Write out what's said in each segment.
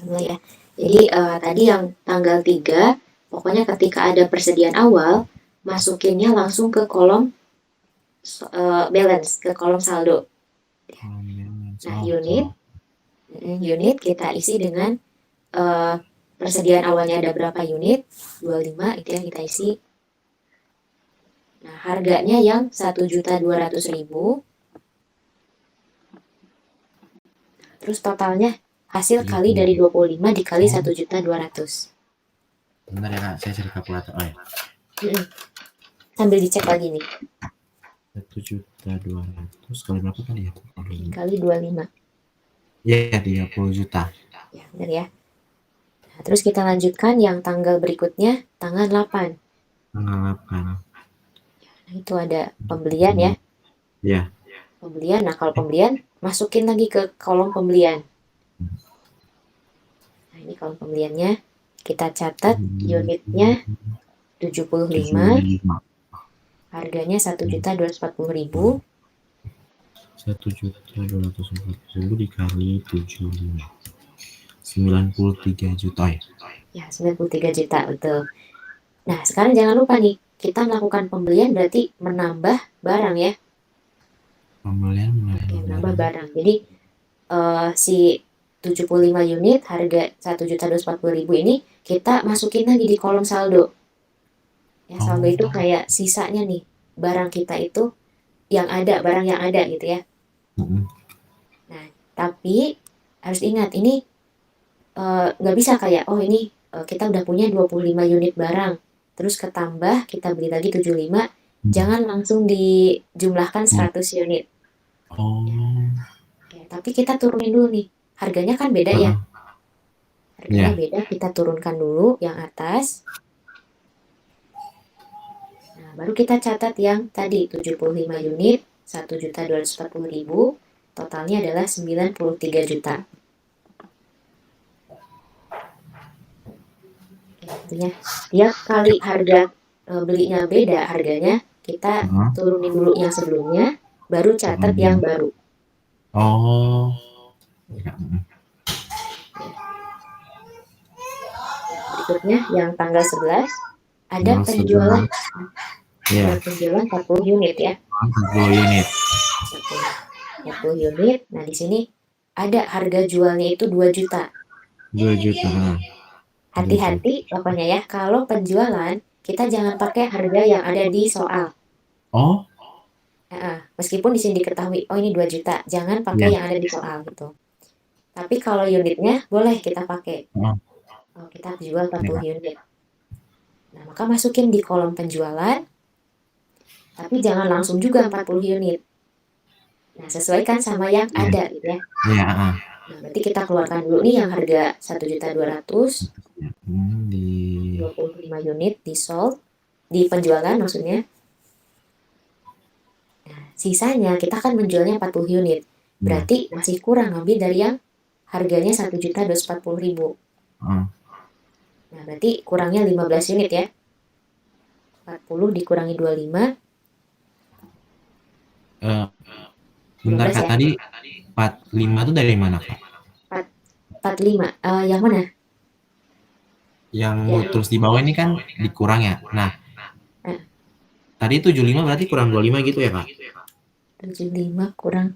Mulai ya. Jadi tadi yang tanggal 3, pokoknya ketika ada persediaan awal, masukinnya langsung ke kolom balance, ke kolom saldo. Nah, unit kita isi dengan persediaan awalnya ada berapa unit, 25 itu yang kita isi. Nah, harganya yang 1.200.000. Terus totalnya hasil kali dari 25 dikali 1.200.000. Bentar ya Kak, saya cari kalkulator. Oh ya. Sambil dicek lagi nih. 1.200.000 kali berapa tadi ya? Kali 25. Iya, 30 juta. Ya, benar ya. Nah, terus kita lanjutkan yang tanggal berikutnya, tanggal 8. Tanggal 8. Nah, itu ada pembelian ya. Iya. Pembelian. Nah, kalau pembelian, masukin lagi ke kolom pembelian. Nah, ini kolom pembeliannya. Kita catat unitnya 75. Harganya 1.240.000. 1.240.000 dikali 75. 93 juta ya? Ya, 93 juta, betul. Nah, sekarang jangan lupa nih, kita melakukan pembelian berarti menambah barang ya. Pembelian menambah barang. Jadi si 75 unit harga 1.240.000 ini kita masukin lagi di kolom saldo. Ya, saldo itu kayak sisanya nih, barang kita itu yang ada, barang yang ada gitu ya. Nah, tapi harus ingat ini nggak bisa kayak, oh ini kita udah punya 25 unit barang, terus ketambah kita beli lagi 75, jangan langsung dijumlahkan 100 unit. Ya, tapi kita turunin dulu nih, harganya kan beda ya. Harganya beda, kita turunkan dulu yang atas. Nah, baru kita catat yang tadi 75 unit, 1.240.000, totalnya adalah 93 juta. Artinya tiap kali harga belinya beda harganya, kita turunin dulu yang sebelumnya, baru catat yang baru. Berikutnya yang tanggal 11 ada penjualan. Ada penjualan 40 unit ya. 40 unit. 40 unit. Nah, di sini ada harga jualnya itu 2 juta. 2 juta. Hati-hati pokoknya ya, kalau penjualan kita jangan pakai harga yang ada di soal. Oh? Meskipun di sini diketahui, oh ini 2 juta, jangan pakai yang ada di soal gitu. Tapi kalau unitnya boleh kita pakai. Kita jual 40 unit. Nah, maka masukin di kolom penjualan, tapi jangan langsung juga 40 unit. Nah, sesuaikan sama yang ada gitu ya. Nah, berarti kita keluarkan dulu nih yang harga 1.200.000. 25 unit di sold, di penjualan maksudnya. Nah, sisanya kita akan menjualnya 40 unit. Berarti masih kurang ambil dari yang harganya 1.240.000. Nah, berarti kurangnya 15 unit ya. 40 dikurangi 25. Bentar Kak, tadi 45 itu dari mana Kak? 45, yang mana? Yang terus di bawah ini kan dikurang ya. Nah, tadi 75 berarti kurang 25 gitu ya Kak? 75 kurang.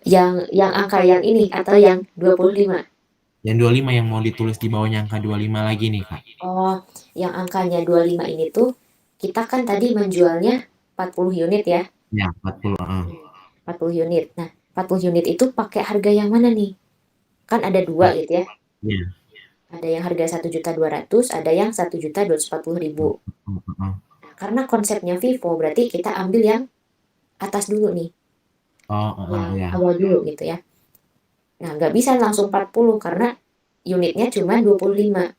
Yang angka yang ini atau yang 25? Yang 25 yang mau ditulis di bawahnya angka 25 lagi nih Kak. Oh, yang angkanya 25 ini tuh kita kan tadi menjualnya 40 unit ya. Ya, 40. 40 unit. Nah, 40 unit itu pakai harga yang mana nih? Kan ada dua gitu ya. Iya. Ada yang harga 1.200.000, ada yang 1.240.000. Nah, karena konsepnya Vivo berarti kita ambil yang atas dulu nih. Yang awal dulu gitu ya. Nah, nggak bisa langsung 40 karena unitnya cuma 25.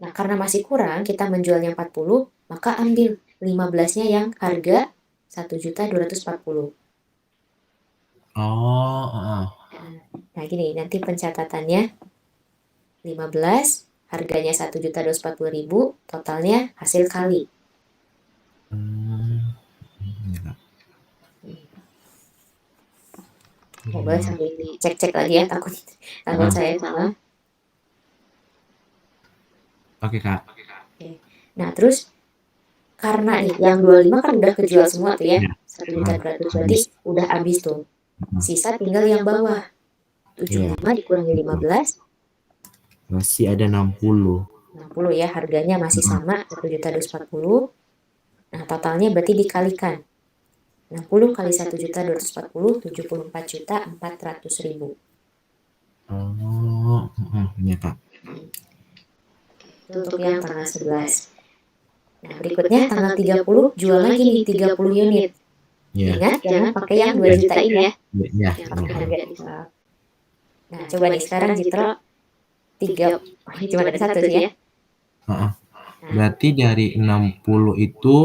Nah, karena masih kurang, kita menjualnya 40, maka ambil 15-nya yang harga 1.240.000. Nah, gini, nanti pencatatannya 15, harganya 1.240.000, totalnya hasil kali. Ya boleh sambil dicek-cek lagi ya, takut saya salah. Oke, Kak. Oke. Nah, terus karena nih yang 25 kan udah kejual semua tuh ya, Iya. 1.200.000 berarti Habis. udah habis tuh. Sisa tinggal yang bawah. Iya. 75 dikurangi 15, Masih ada 60. 60 ya, harganya masih sama 1.240.000. Nah, totalnya berarti dikalikan. 60 kali 1.240.000, 74.400.000. Oh, iya, Kak. Itu untuk yang tanggal 11. Nah, berikutnya tanggal 30 jual lagi nih 30 unit. Iya. Ingat jangan pakai yang 2 juta ini ya. Iya. Yang pakai harga jual. Nah, coba nih sekarang Jitro 3, ini cuma ada satu sih ya. Heeh. Berarti dari 60 itu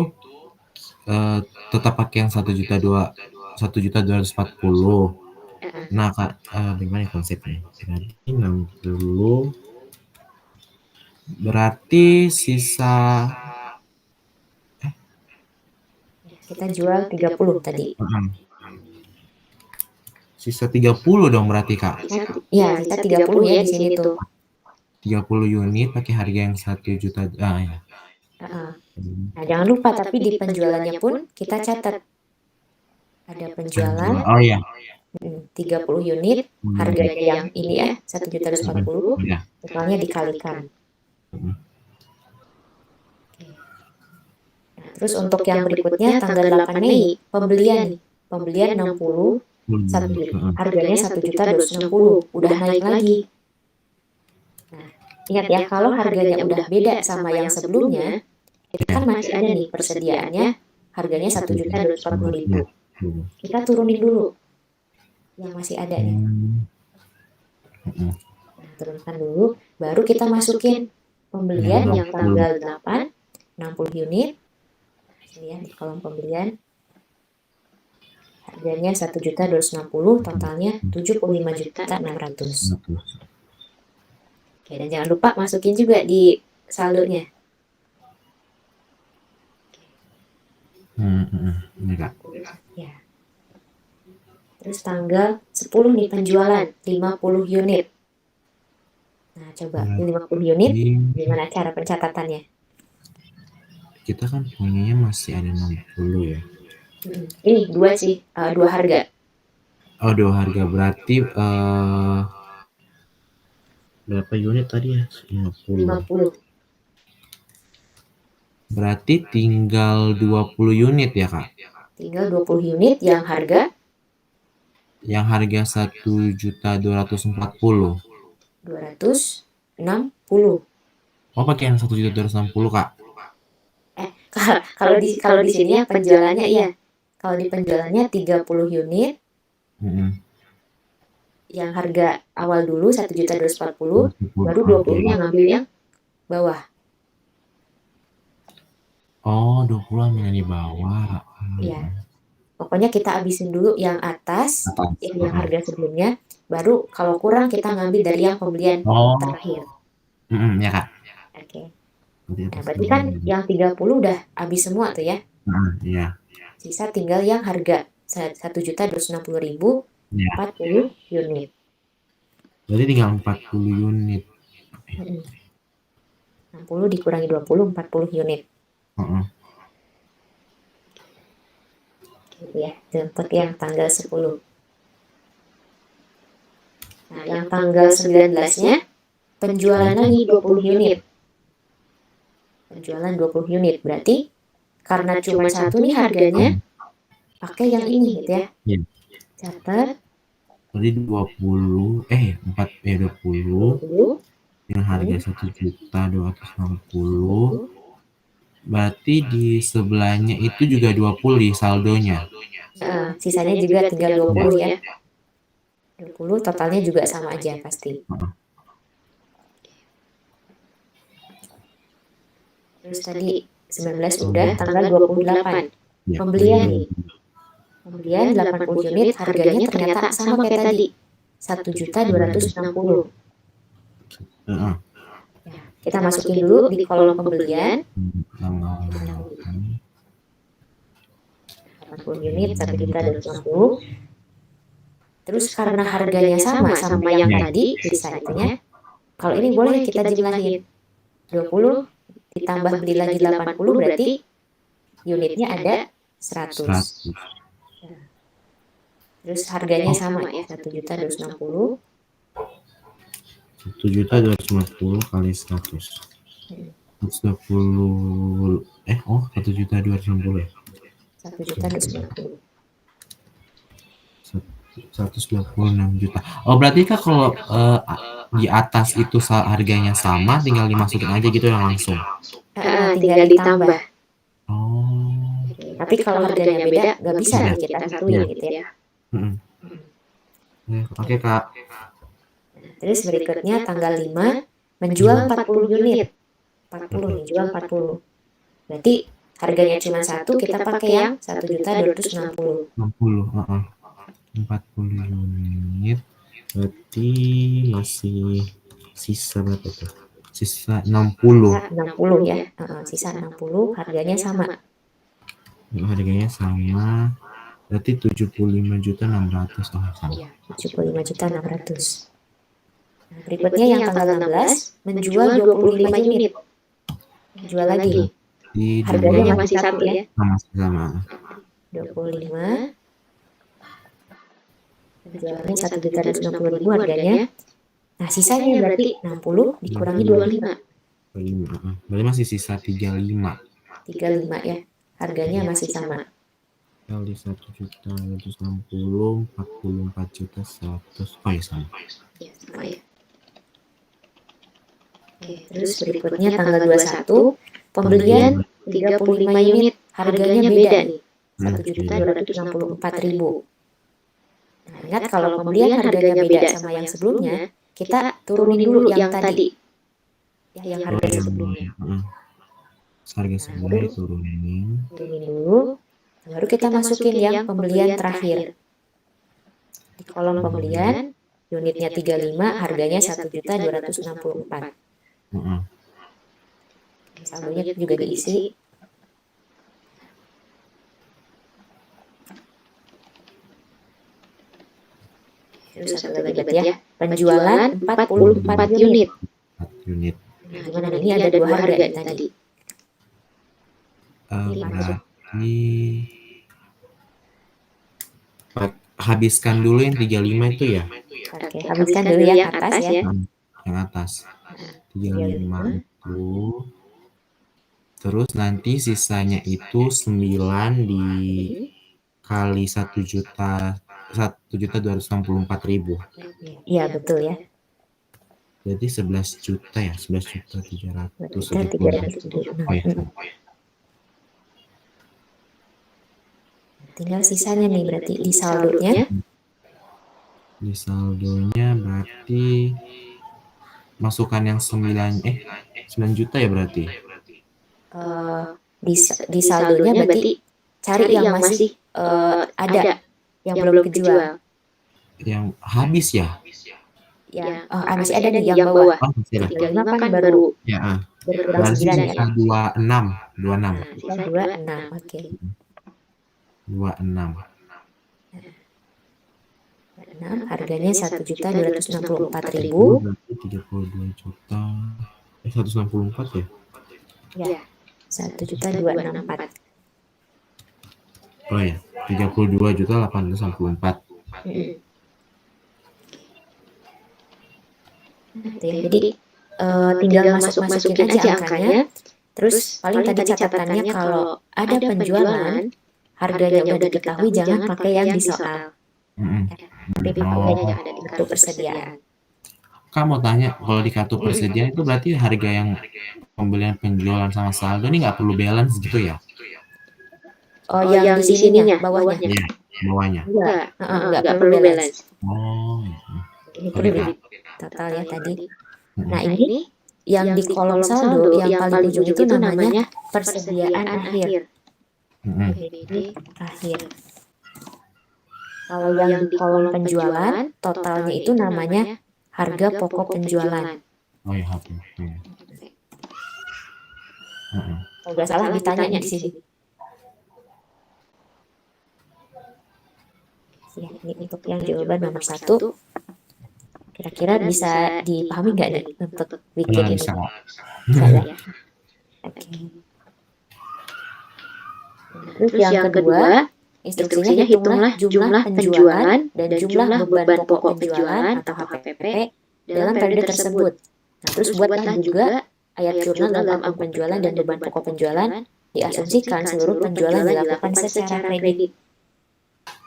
tetap pakai yang 1.240.000. Nah, Kak, gimana ya konsepnya? Berarti 60 berarti sisa Kita jual 30 tadi. Sisa 30 dong berarti, Kak. Iya, sisa 30 ya di sini tuh. 30 unit pakai harga yang 1 juta. Ya. Nah, jangan lupa tapi di penjualannya pun kita catat. Ada penjualan. Oh iya. 30 unit, harganya yang ini ya, 1.240.000, totalnya dikalikan. Nah, terus untuk yang berikutnya tanggal 8 Mei, pembelian nih. Pembelian 60, harganya 1.260.000, udah naik lagi. Nah, ingat ya, kalau harganya udah beda sama yang sebelumnya, itu kan masih ada nih persediaannya, harganya 1.240.000. Kita turunin dulu yang masih ada nih. Nah, turunkan dulu, baru kita masukin pembelian yang tanggal 8, 60 unit. Sini ya, di kolom pembelian. Harganya 1.260.000, totalnya 75.600.000. Oke, dan jangan lupa masukin juga di saldonya. Ini, Kak. Ya. Terus tanggal 10 nih penjualan 50 unit. Nah, coba 50 unit gimana cara pencatatannya? Kita kan punyanya masih ada 60 ya. Ini dua sih, dua harga. Oh, dua harga berarti berapa unit tadi ya? 50. Berarti tinggal 20 unit ya, Kak? Tinggal 20 unit yang harga? Yang harga 1.240.000. 260. Oh, pakai yang 1.260.000, Kak? Kalau di sini ya penjualannya iya. Kalau di penjualannya 30 unit. Yang harga awal dulu 1.240.000, baru 20 yang ngambil yang bawah. Oh, 20 ambil yang di bawah. Iya. Pokoknya kita habisin dulu yang atas, yang harga sebelumnya, baru kalau kurang kita ngambil dari yang pembelian terakhir. Ya, Kak. Oke. Nah, berarti kan yang 30 udah habis semua tuh ya. Iya. Sisa tinggal yang harga 1.260.000, 40 unit. Berarti tinggal 40 unit. 60 dikurangi 20, 40 unit. Gitu ya, untuk yang tanggal 10. Nah, yang tanggal 19-nya penjualan lagi 20 unit. Penjualan 20 unit berarti karena cuma satu nih harganya, pakai yang ini gitu ya. Catat. Berarti 20, 20 yang harga 1.260.000. Berarti di sebelahnya itu juga 20 di saldonya. Sisanya juga tinggal 20 ya. 20 totalnya juga sama aja pasti. Terus tadi 19 udah, tanggal 28. Pembelian nih. Pembelian 80 unit, harganya ternyata sama kayak tadi. 1.260.000. Ya, kita masukin dulu di kolom pembelian. 80 unit, 1.260.000. Terus karena harganya sama yang tadi, sisa itunya, kalau ini boleh kita jumlahin. 20 ditambah beli lagi 80 berarti unitnya ada 100. Terus harganya sama ya, 1.260.000. 1.250 kali 100. 120 1.260 ya. 1.260.000. 126 juta. Oh, berarti Kak kalau di atas itu harganya sama, tinggal dimasukin aja gitu yang langsung. Tinggal ditambah. Oh. Tapi kalau harganya beda, nggak bisa nih kita satuin gitu ya. Oke, Kak. Terus berikutnya tanggal 5 menjual 40 unit. 40 nih, jual 40. Berarti harganya cuma satu, kita pakai yang 1.260.000. 40 unit. Berarti masih sisa berapa tuh? Sisa 60. 60 ya. Sisa 60, harganya sama. Harganya sama. Berarti 75.600.000. Oh, sama. Iya, 75.600.000. Nah, berikutnya yang tanggal 16 menjual 25 unit. Jual lagi. Harganya masih satu ya. Masih sama. 25. Jualnya 1.260.000 harganya. Nah, sisanya berarti 60 dikurangi 25. Berarti masih sisa 35. 35 ya. Harganya masih sama. Kali 1.260.000, 44.100. Oh ya, sama. Ya, sama ya. Oke, terus berikutnya tanggal 21 pembelian 35 unit, harganya beda nih. 1.264.000. Nah, ingat kalau pembelian harganya beda sama yang sebelumnya, kita turunin dulu yang tadi. Ya, yang harga sebelumnya. Harga sebelumnya diturunin. Turunin dulu. Baru kita masukin yang pembelian terakhir. Di kolom pembelian, unitnya 35, harganya 1.264.000. Saldonya juga diisi. Terus satu lagi berarti ya, penjualan 44 unit. Nah, gimana nih? Ini ada dua harga tadi. Berarti habiskan dulu yang 35 itu ya. Oke, habiskan dulu yang atas ya. Yang atas. 35 itu. Terus nanti sisanya itu 9 dikali 1.264.000. Iya, betul ya. Jadi 11 juta ya, 11.370.000. Oh ya. Tinggal sisanya nih berarti di saldonya. Di saldonya berarti masukkan yang 9 juta ya berarti. Di saldonya berarti cari yang masih ada, yang belum kejual. Yang habis ya? Ya, masih ada nih yang bawah. Oh, masih ada. 35 kan baru Ya, berkurang berarti 9 ya. sisa 26. Sisa 26, oke. 26. Harganya 1.264.000. Berarti 32 juta. 164 ya? Ya, 1.264. Oh ya, 32.864. Jadi tinggal masukin aja angkanya. Terus paling tadi catatannya kalau ada penjualan, harganya udah diketahui, jangan pakai yang di soal. Tapi pakainya jangan ada di kartu persediaan. Kak mau tanya, kalau di kartu persediaan itu berarti harga yang pembelian penjualan sama saldo ini nggak perlu balance gitu ya? Oh, yang di sininya, bawahnya? Iya, bawahnya. Nggak perlu balance. Oh, Ini perlu di total ya tadi. Nah, ini yang di kolom saldo yang paling ujung itu namanya persediaan akhir. PBD akhir. Kalau yang di kolom penjualan, totalnya itu namanya harga pokok penjualan. Oh ya, harga. Kalau nggak salah ditanya di sini. Ya, ini untuk yang jawaban nomor 1. Kira-kira bisa dipahami nggak nih untuk bikin ini? Bisa. Bisa ya? Oke. Terus yang kedua, instruksinya hitunglah jumlah penjualan dan jumlah beban pokok penjualan atau HPP dalam periode tersebut. Nah, terus buatlah juga ayat jurnal dalam akun penjualan dan beban pokok penjualan. Diasumsikan seluruh penjualan dilakukan secara kredit.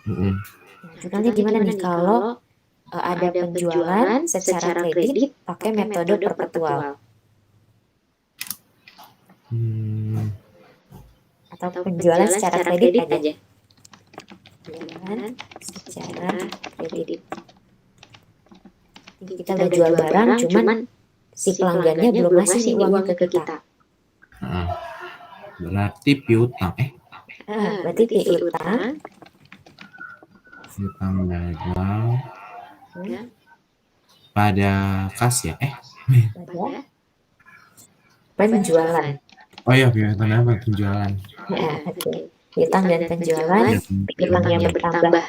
Mm-mm. Nah, jurnalnya gimana nih kalau ada penjualan secara kredit pakai metode perpetual atau penjualan secara kredit aja. Penjualan secara kredit. Kita udah jual barang, cuman si pelanggannya belum ngasih nih uangnya ke kita. Berarti piutang. Berarti piutang. Piutang dagang pada kas ya? Pada penjualan. Oh iya, piutang apa penjualan? Ya, oke. Piutang dan penjualan, piutangnya bertambah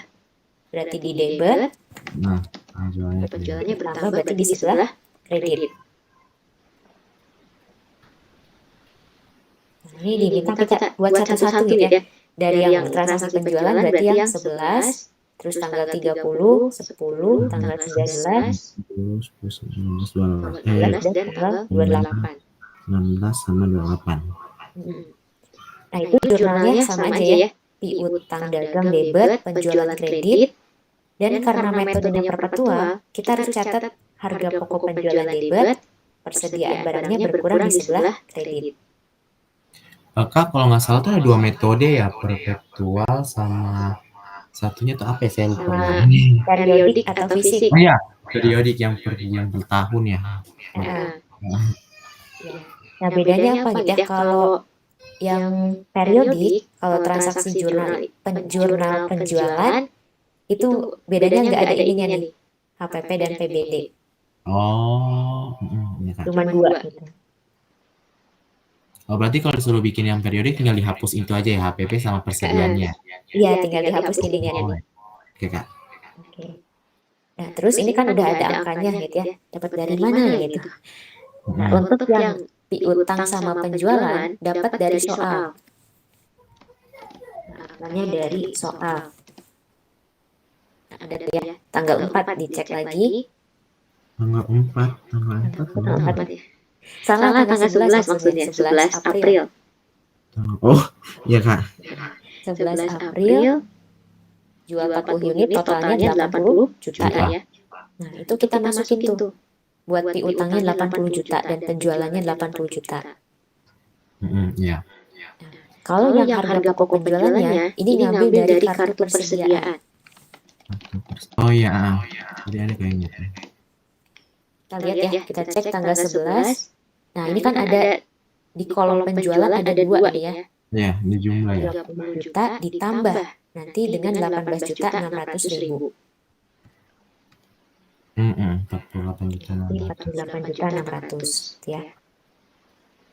berarti di debit. Nah, penjualannya bertambah berarti di sebelah kredit. Nah, ini diminta kita buat satu-satu ya. Dari yang transaksi penjualan berarti yang 11, terus tanggal 30, 10, tanggal 19, 12 dan tanggal 28. 19 sama 28. Nah, itu jurnalnya sama aja ya. Piutang dagang debit, penjualan kredit. Dan karena metodenya perpetual, kita harus catat harga pokok penjualan debit, persediaan barangnya berkurang di sebelah kredit. Kak, kalau nggak salah tuh ada 2 metode ya, perpetual sama satunya tuh apa ya, saya lupa. Periodik atau fisik. Oh iya, periodik yang per tahun ya. Nah, bedanya apa gitu ya? Kalau yang periodik, kalau transaksi jurnal penjualan, itu bedanya nggak ada ininya nih, HPP dan PBD. Oh, iya kan. Cuman 2 gitu. Oh, berarti kalau disuruh bikin yang periodik tinggal dihapus itu aja ya, HPP sama persediaannya. Iya, tinggal dihapus ininya nih. Oke, Kak. Oke. Nah, terus ini kan udah ada angkanya gitu ya. Dapat dari mana ya gitu. Nah, untuk yang piutang sama penjualan dapat dari soal. Angkanya dari soal. Nah, ada tuh ya, tanggal 4 dicek lagi. Tanggal 4 ya. Salah, tanggal 11 maksudnya, 11 April. Oh, iya Kak. 11 April, jual 40 unit, totalnya 80 juta ya. Nah, itu kita masukin tuh. Buat piutangnya 80 juta dan penjualannya 80 juta. Iya. Kalau yang harga pokok penjualannya, ini ngambil dari kartu persediaan. Oh iya, jadi ada kayaknya. Kita lihat ya, kita cek tanggal 11. Nah, ini kan ada di kolom penjualan ada 2 ini ya. Iya, di jumlah ya. 30 juta ditambah nanti dengan 18 juta 600 ribu. 48 juta 600 ya.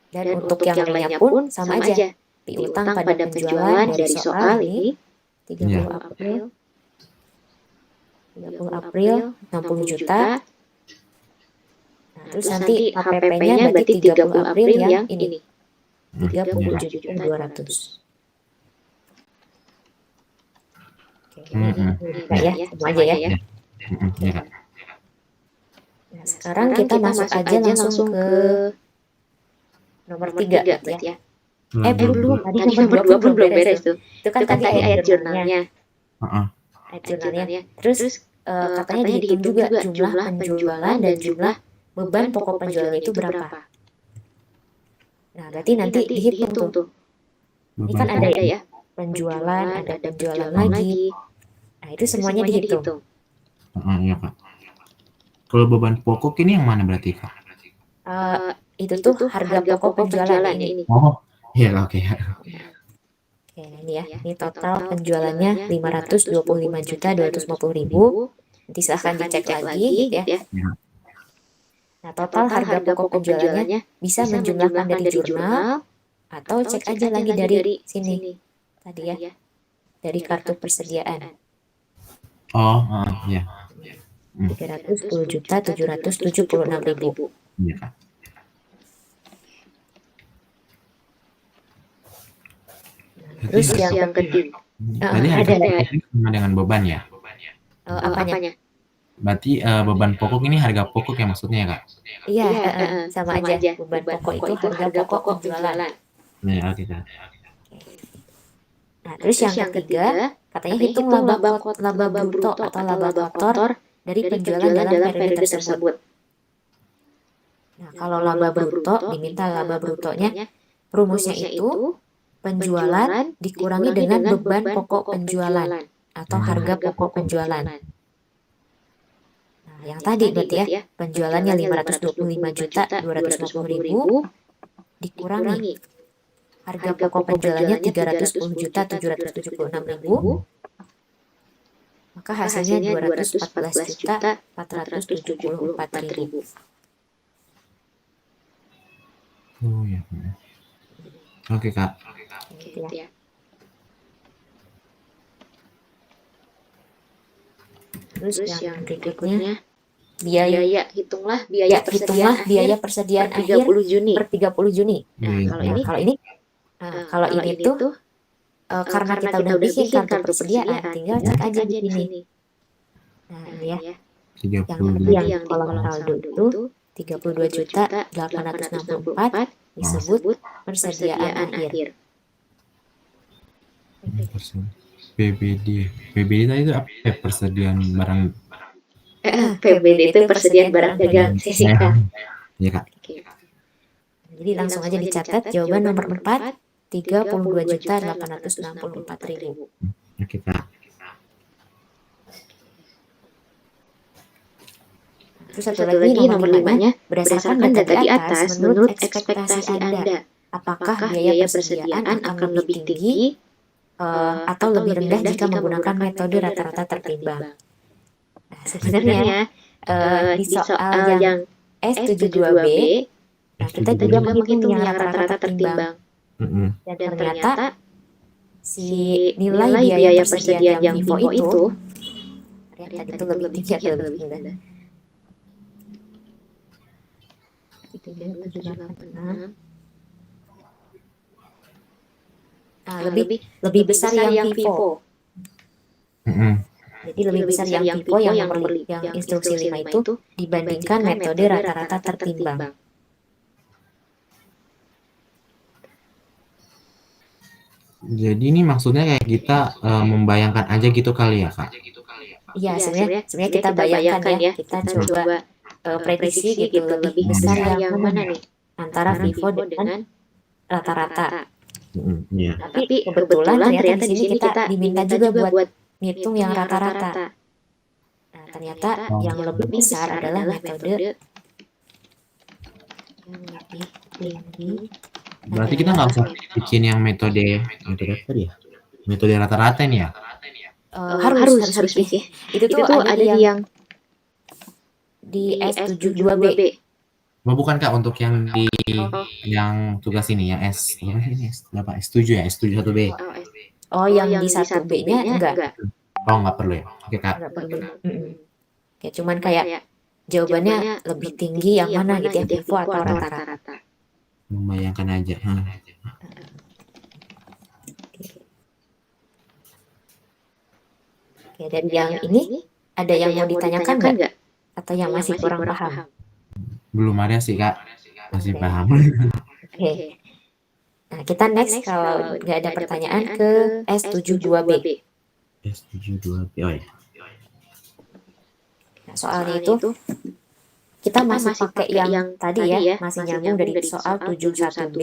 Dan untuk yang lainnya pun sama aja. Piutang pada penjualan dari soal ini 30 April 60 juta. Nah, terus nanti HPP-nya berarti 30 April yang ini. 37 juta 200. Oke, ini ya, semua aja ya. Nah, sekarang kita masuk aja langsung ke nomor 3 berarti ya. Belum, tadi nomor 2 belum beres tuh. Itu kan tadi ayat jurnalnya. Ayat jurnalnya. Terus katanya dihitung juga jumlah penjualan dan jumlah beban pokok penjualan itu berapa. Nah, berarti nanti dihitung tuh. Ini kan ada ya penjualan, ada penjualan lagi. Nah, itu semuanya dihitung. Iya, Kak. Kalau beban pokok ini yang mana berarti, Kak? Itu tuh harga pokok penjualan ini. Oh, iya, oke. Oke, ini ya. Ini total penjualannya 525.250.000. Nanti silahkan dicek lagi gitu ya. Nah, total harga pokok penjualannya bisa menjumlahkan dari jurnal atau cek aja lagi dari sini. Tadi ya. Dari kartu persediaan. Oh, iya. 310.776.000. Iya, Kak. Berarti Terus yang tadi harga ada. pokok ini sama dengan beban ya? Apanya? Berarti, beban pokok ini harga pokok ya maksudnya ya, Kak? Iya, sama aja. Beban pokok itu harga pokok penjualan. Iya, oke, Kak. Nah, terus yang ketiga, katanya hitung laba bruto atau laba kotor dari penjualan dalam periode tersebut. Nah, kalau laba bruto, diminta laba brutonya, rumusnya itu penjualan dikurangi dengan beban pokok penjualan atau harga pokok penjualan. Nah, yang tadi berarti ya, penjualannya 525.250.000 dikurangi harga pokok penjualannya 310.776.000, maka hasilnya 214.474.000. Oh, ya. Oke, Kak. Gitu ya. Terus yang berikutnya, hitunglah biaya persediaan akhir per 30 Juni. Kalau ini tuh karena kita udah bikin kartu persediaan, tinggal cek aja di sini. Nah, ini ya. Yang di kolom saldo itu 32.864 disebut persediaan akhir. PBD tadi itu apa ya? Persediaan barang. PBD itu persediaan barang dagang sisika. Iya, Kak. Jadi langsung aja dicatat jawaban nomor 4, 32.864.000. Oke, Kak. Terus satu lagi nomor 5-nya, berdasarkan data di atas, menurut ekspektasi Anda, apakah biaya persediaan akan lebih tinggi atau lebih rendah jika menggunakan metode rata-rata tertimbang? Nah, sebenarnya di soal yang S72B, nah kita juga menghitung yang rata-rata tertimbang. Dan ternyata si nilai biaya persediaan yang FIFO itu tadi itu lebih tinggi atau lebih rendah? 3,786. Lebih besar yang FIFO. Jadi lebih besar yang FIFO yang instruksi 5 itu dibandingkan metode rata-rata tertimbang. Jadi ini maksudnya kayak kita membayangkan aja gitu kali ya, Kak? Iya, sebenarnya kita bayangkan ya, kita coba prediksi gitu, lebih besar yang mana nih antara FIFO dengan rata-rata. Iya. Tapi kebetulan ternyata di sini kita diminta juga buat ngitung yang rata-rata. Nah, ternyata yang lebih besar adalah metode yang lebih tinggi. Berarti kita nggak usah bikin yang metode apa ya? Metode rata-rata nih ya? Harus bikin. Itu tuh ada di S72B. Oh, bukan, Kak, untuk yang di yang tugas ini yang berapa? S7 ya? S7 1B. Oh, yang di 1B-nya enggak. Oh, nggak perlu ya? Oke, Kak. Enggak perlu. Kayak cuman kayak jawabannya lebih tinggi yang mana gitu ya, FIFO atau rata-rata. Membayangkan aja. Oke, dan yang ini ada yang mau ditanyakan nggak? Atau yang masih kurang paham? Belum ada sih, Kak. Masih paham. Oke. Nah, kita next kalau nggak ada pertanyaan ke S72B. S72B, oh ya. Nah, soalnya itu kita masih pakai yang tadi ya, masih nyambung dari soal 71B.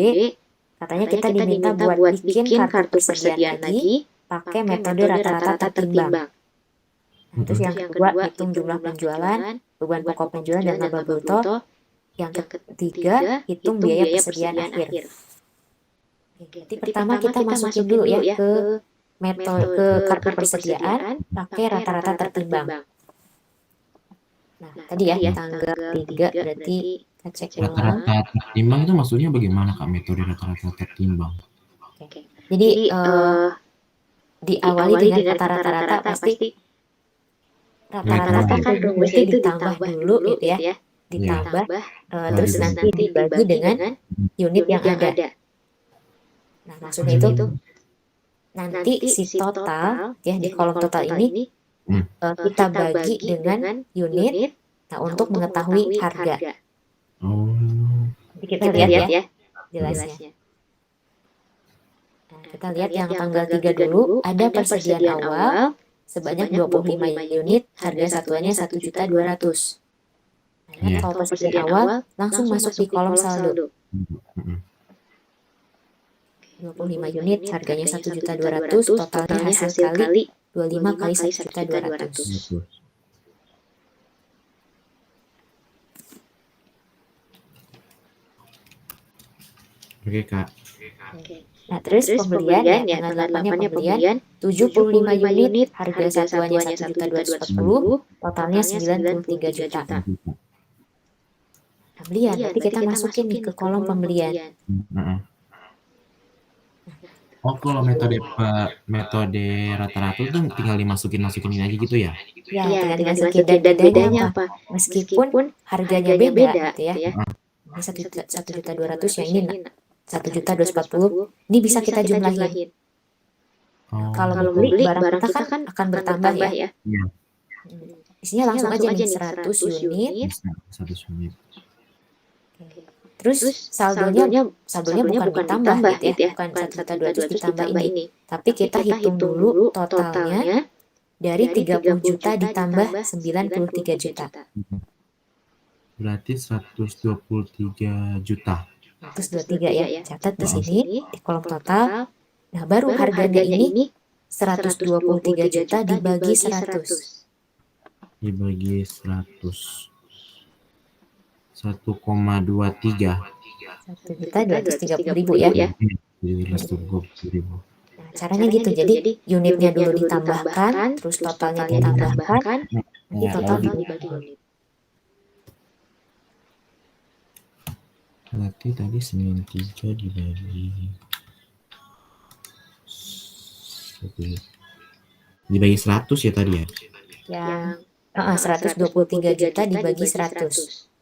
Katanya kita diminta buat bikin kartu persediaan lagi pakai metode rata-rata tertimbang. Nah, terus yang kedua, hitung jumlah penjualan, beban pokok penjualan dan laba bruto. Yang ketiga, hitung biaya persediaan akhir. Jadi pertama kita masukin dulu ya ke metode kartu persediaan pakai rata-rata tertimbang. Nah, tadi ya tanggal 3 berarti kita cek ulang. Rata-rata tertimbang itu maksudnya bagaimana, Kak, metode rata-rata tertimbang? Jadi diawali dengan kata rata-rata pasti Rata-rata kan rumusnya itu ditambah dulu gitu ya, ditambah, terus nanti dibagi dengan unit yang ada. Nah, maksudnya itu nanti si total ya di kolom total ini kita bagi dengan unit, nah untuk mengetahui harga. Jadi kita lihat ya jelasnya. Nah, kita lihat yang tanggal 3 dulu, ada persediaan awal sebanyak 25 unit, harga satuannya 1.200.000. Nah, kalau persediaan awal langsung masuk di kolom saldo. 25 unit, harganya 1.200.000, totalnya hasil kali 25 kali 1.200.000. Oke, Kak. Nah, terus pembelian ya, tanggal 8-nya pembelian 75 unit, harga satuannya 1.240.000, totalnya 93 juta. Pembelian, berarti kita masukin nih ke kolom pembelian. Oh, kalau metode rata-rata itu tinggal dimasukin ini aja gitu ya? Ya, tinggal dimasukin. Dan bedanya apa? Meskipun harganya beda gitu ya. Ini 1.200.000 yang ini 1.240.000, ini bisa kita jumlahin. Kalau beli barang kita kan akan bertambah ya. Isinya langsung aja nih 100 unit. 100 unit. Terus saldonya bukan ditambah gitu ya, bukan 1.200.000 ditambah ini. Tapi kita hitung dulu totalnya dari 30 juta ditambah 93 juta. Berarti 123 juta. 123 ya, catat di sini di kolom total. Nah, baru harganya ini 123 juta dibagi 100. Dibagi 100. 1,23. 1.230.000 ya. 1.230.000. Nah, caranya gitu. Jadi unitnya dulu ditambahkan, terus totalnya ditambahkan, nanti total dibagi unit. Berarti tadi 93 dibagi 100 ya tadi ya? Yang 123 juta dibagi 100.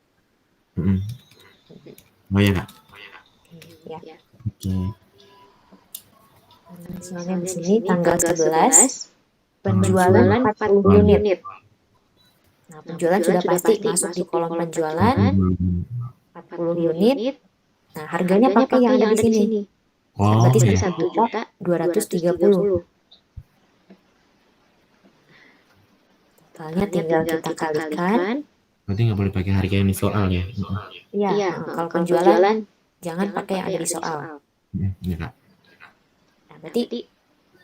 Oh ya, Kak? Ya. Oke. Misalnya di sini tanggal 11 penjualan 40 unit. Nah, penjualan sudah pasti masuk di kolom penjualan 40 unit. Nah, harganya pakai yang ada di sini. Berarti 1.230.000. Totalnya tinggal kita kalikan. Berarti nggak boleh pakai harga yang di soal ya? Iya, kalau penjualan jangan pakai yang ada di soal. Iya, Kak. Nah, berarti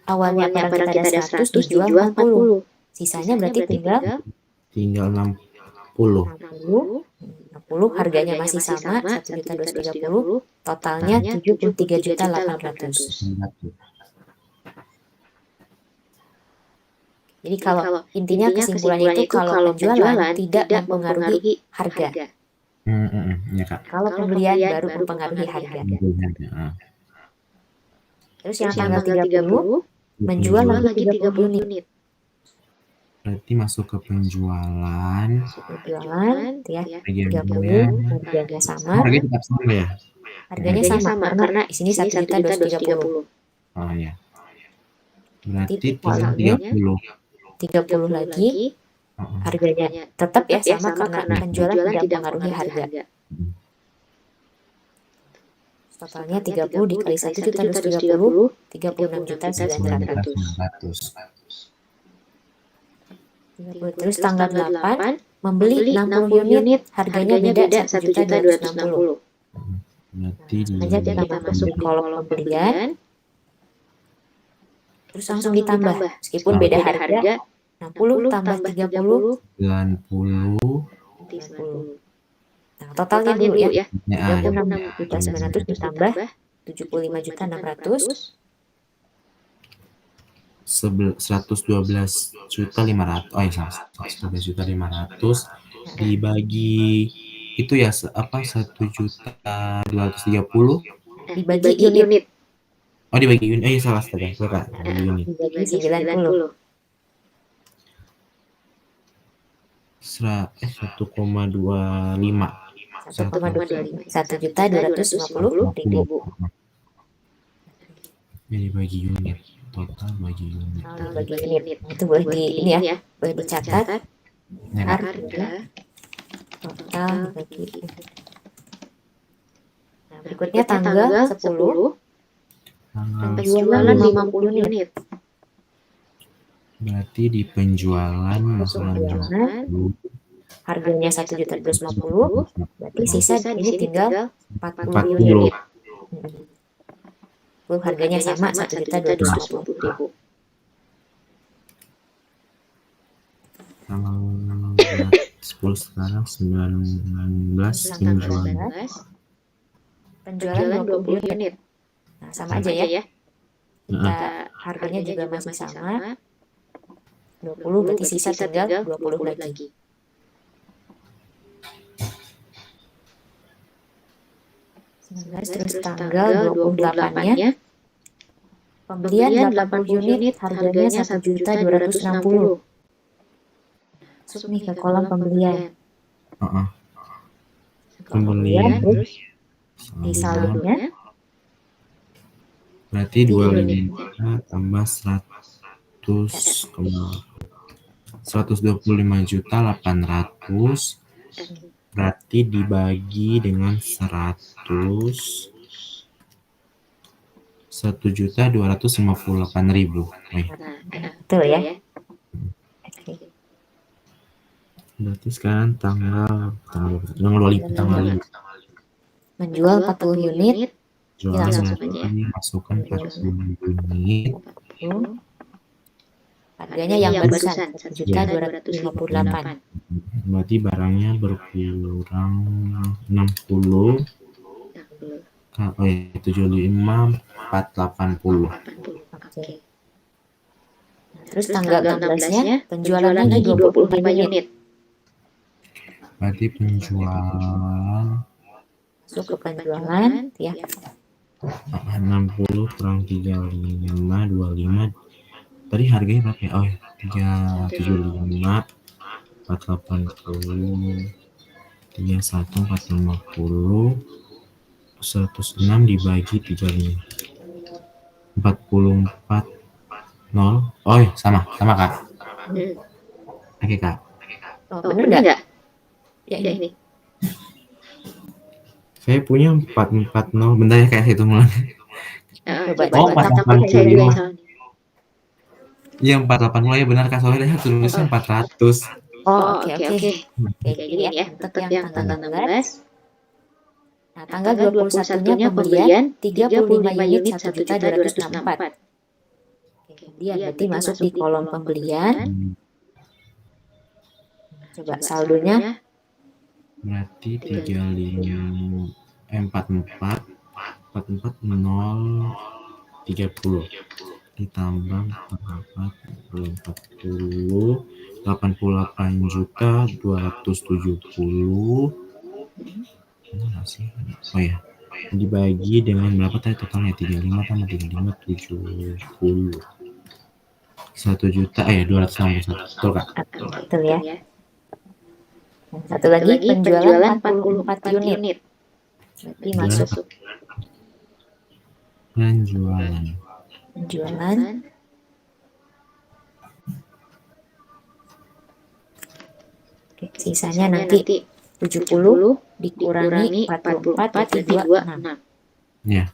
awalnya barang kita ada 100, dijual 40. Sisanya berarti tinggal 60. 60, harganya masih sama 1.230.000, totalnya 73.800.000. Jadi kalau intinya kesimpulannya itu kalau penjualan tidak mempengaruhi harga. Ya, Kak. Kalau pembelian baru mempengaruhi harga. Terus yang tanggal 30 menjual lagi 30 unit. Berarti masuk ke penjualan. Ya, 30, harganya sama. Harganya tetap sama ya? Harganya sama karena di sini 1.230.000. Oh ya. Berarti tinggal 30 lagi. Harganya tetap ya sama karena penjualan tidak mempengaruhi harga. Totalnya 30 dikali 1.230.000, 36.900.000. Terus tanggal 8 membeli 60 unit, harganya beda 1.260.000. Berarti Aja kita masuk di kolom pembelian. Terus langsung ditambah, meskipun beda harga, 60 tambah 30, 90. Nah, totalnya dulu ya, 36.900.000 ditambah 75.600.000. 112.500.000. Oh ya, 112.500.000 dibagi itu ya apa 1.230.000 dibagi unit. Oh, dibagi unit. Oh iya, salah tadi. Kak. Dibagi unit. Dibagi 90. 1,25. 1,25. 1.250.000. Jadi bagi unit, total bagi unit. Bagi unit. Itu boleh di ini ya, boleh dicatat. Ya, Kak. Harga total bagi unit. Nah, berikutnya tanggal 10. Penjualan 50 unit. Berarti di penjualan Penjualan harganya 1.250.000, berarti sisa di sini tinggal 40 unit. Harganya sama 1.250.000. Tanggal 10 sekarang 19 penjualan. Penjualan 20 unit. Nah, sama aja ya. Kita harganya juga masih sama. 20 berarti sisa tinggal 20 lagi. Terus tanggal 28-nya pembelian 80 unit harganya 1.260.000. Masuk nih ke kolom pembelian. Pembelian Terus di saldonya berarti 25 tambah 125.800.000 berarti dibagi dengan 100 1.258.000. Betul ya. Berarti sekarang tanggal 25. Menjual 40 unit. Jualan ini masukkan 40 unit. Harganya yang barusan 1.258.000. Berarti barangnya berkurang 60. 75 480. Oke. Terus tanggal 16-nya penjualan lagi 25 unit. Berarti penjualan Masuk ke penjualan ya. 60 kurang 35 25. Tadi harganya berapa ya? Oh, 375 480 31 450 106 dibagi 35 44 0. Oh, sama Kak. Oke, Kak. Bener nggak? Ya ini. Saya punya 440. Bentar ya, kayak hitung mulai. Coba 485. Iya, 480 ya benar Kak, soalnya tulisnya 400. Oke. Kayak gini ya, untuk yang tanggal 16. Nah, tanggal 21-nya pembelian 35 unit 1.264. Kemudian berarti masuk di kolom pembelian. Coba saldonya. Berarti 35 44 0 30 ditambah 40 88.270. Mana sih? Oh ya. Dibagi dengan berapa tadi totalnya? 35 tambah 35 70. 1.261.000. Betul, Kak? Betul ya. Satu lagi penjualan 44 unit. Berarti masuk penjualan. Oke, sisanya nanti 70 dikurangi 44 jadi 26. Ya.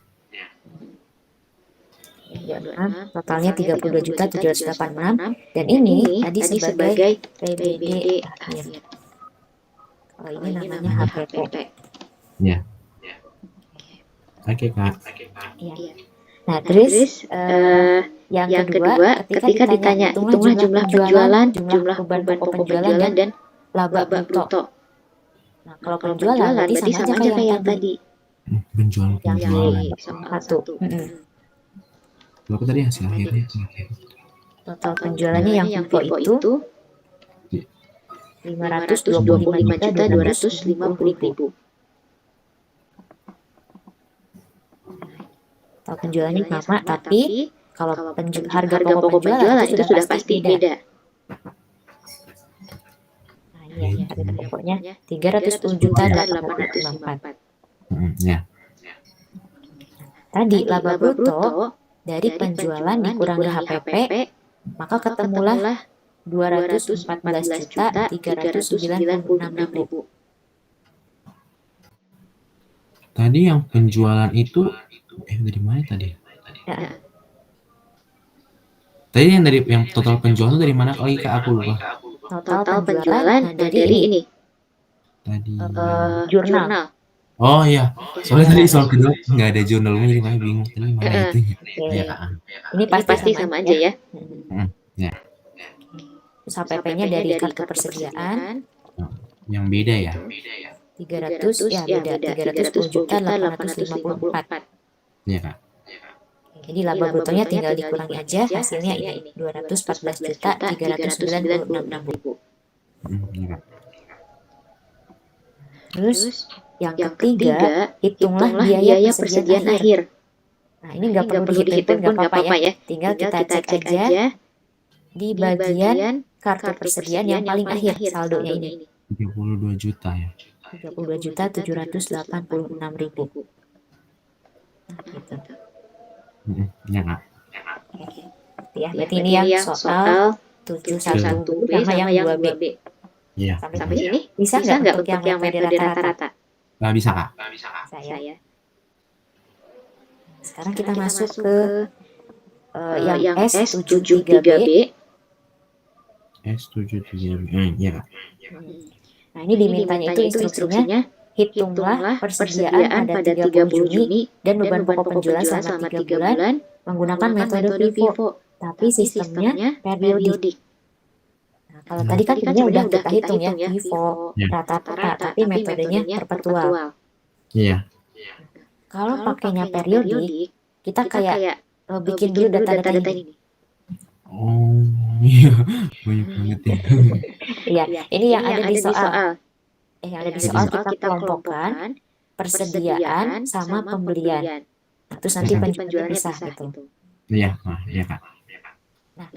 Totalnya 32.786 dan ini tadi sebagai PBD akhir. Oh, ini namanya HPP. Ya. Oke, Kak. Ya. Nah, terus yang kedua ketika ditanya hitunglah jumlah penjualan, jumlah beban pokok penjualan dan laba bruto. Nah, kalau penjualan berarti sama aja kayak yang tadi. Penjualan. Yang satu. Berapa tadi hasil akhirnya? Total penjualannya yang Vivo itu 525.250.000. Total penjualannya sama, tapi kalau harga pokok penjualan itu sudah pasti beda. Nah, Iya, harga pokoknya 310.854. Ya. Tadi laba bruto dari penjualan dikurangi HPP, maka ketemulah 214.396.000. Tadi yang penjualan itu dari mana tadi? Ya. Tadi yang total penjualan itu dari mana? Oh iya, Kak, aku lupa. Total penjualan dari ini. Tadi Jurnal. Oh iya, soalnya tadi soal kedua nggak ada jurnalnya, jadi makanya bingung tadi mana itu. Iya. Ya. Ini pasti sama aja ya. Ya. Terus HPP-nya dari kartu persediaan. Yang beda ya? 300 ya beda 310.854. Iya, Kak. Jadi laba brutonya tinggal dikurangi aja, hasilnya ini 214.396.000. Iya, Kak. Terus yang ketiga, hitunglah biaya persediaan akhir. Nah, ini nggak perlu dihitung pun nggak apa-apa ya. Tinggal kita cek aja di bagian kartu persediaan yang paling akhir saldonya ini. 32 juta ya. 32.786.000. Nah, gitu. Ya, Kak. Ya, berarti ini yang soal 71B sama yang 2B. Iya. Sampai sini bisa nggak untuk yang metode rata-rata? Nggak bisa, Kak. Saya. Sekarang kita masuk ke yang S73B. S73B. Iya, Kak. Nah, ini dimintanya itu instruksinya hitunglah persediaan pada 30 Juni dan beban pokok penjualan selama 3 bulan menggunakan metode FIFO, tapi sistemnya periodik. Nah, kalau tadi kan sebenarnya udah kita hitung ya, FIFO, rata-rata, tapi metodenya perpetual. Iya. Kalau pakainya periodik, kita kayak bikin dulu data-data ini. Oh, iya. Banyak banget ya. Iya, ini yang ada di soal. Yang ada di soal kita kelompokkan persediaan sama pembelian. Nah, terus nanti penjualannya pisah gitu. Iya, iya, Kak. Nah,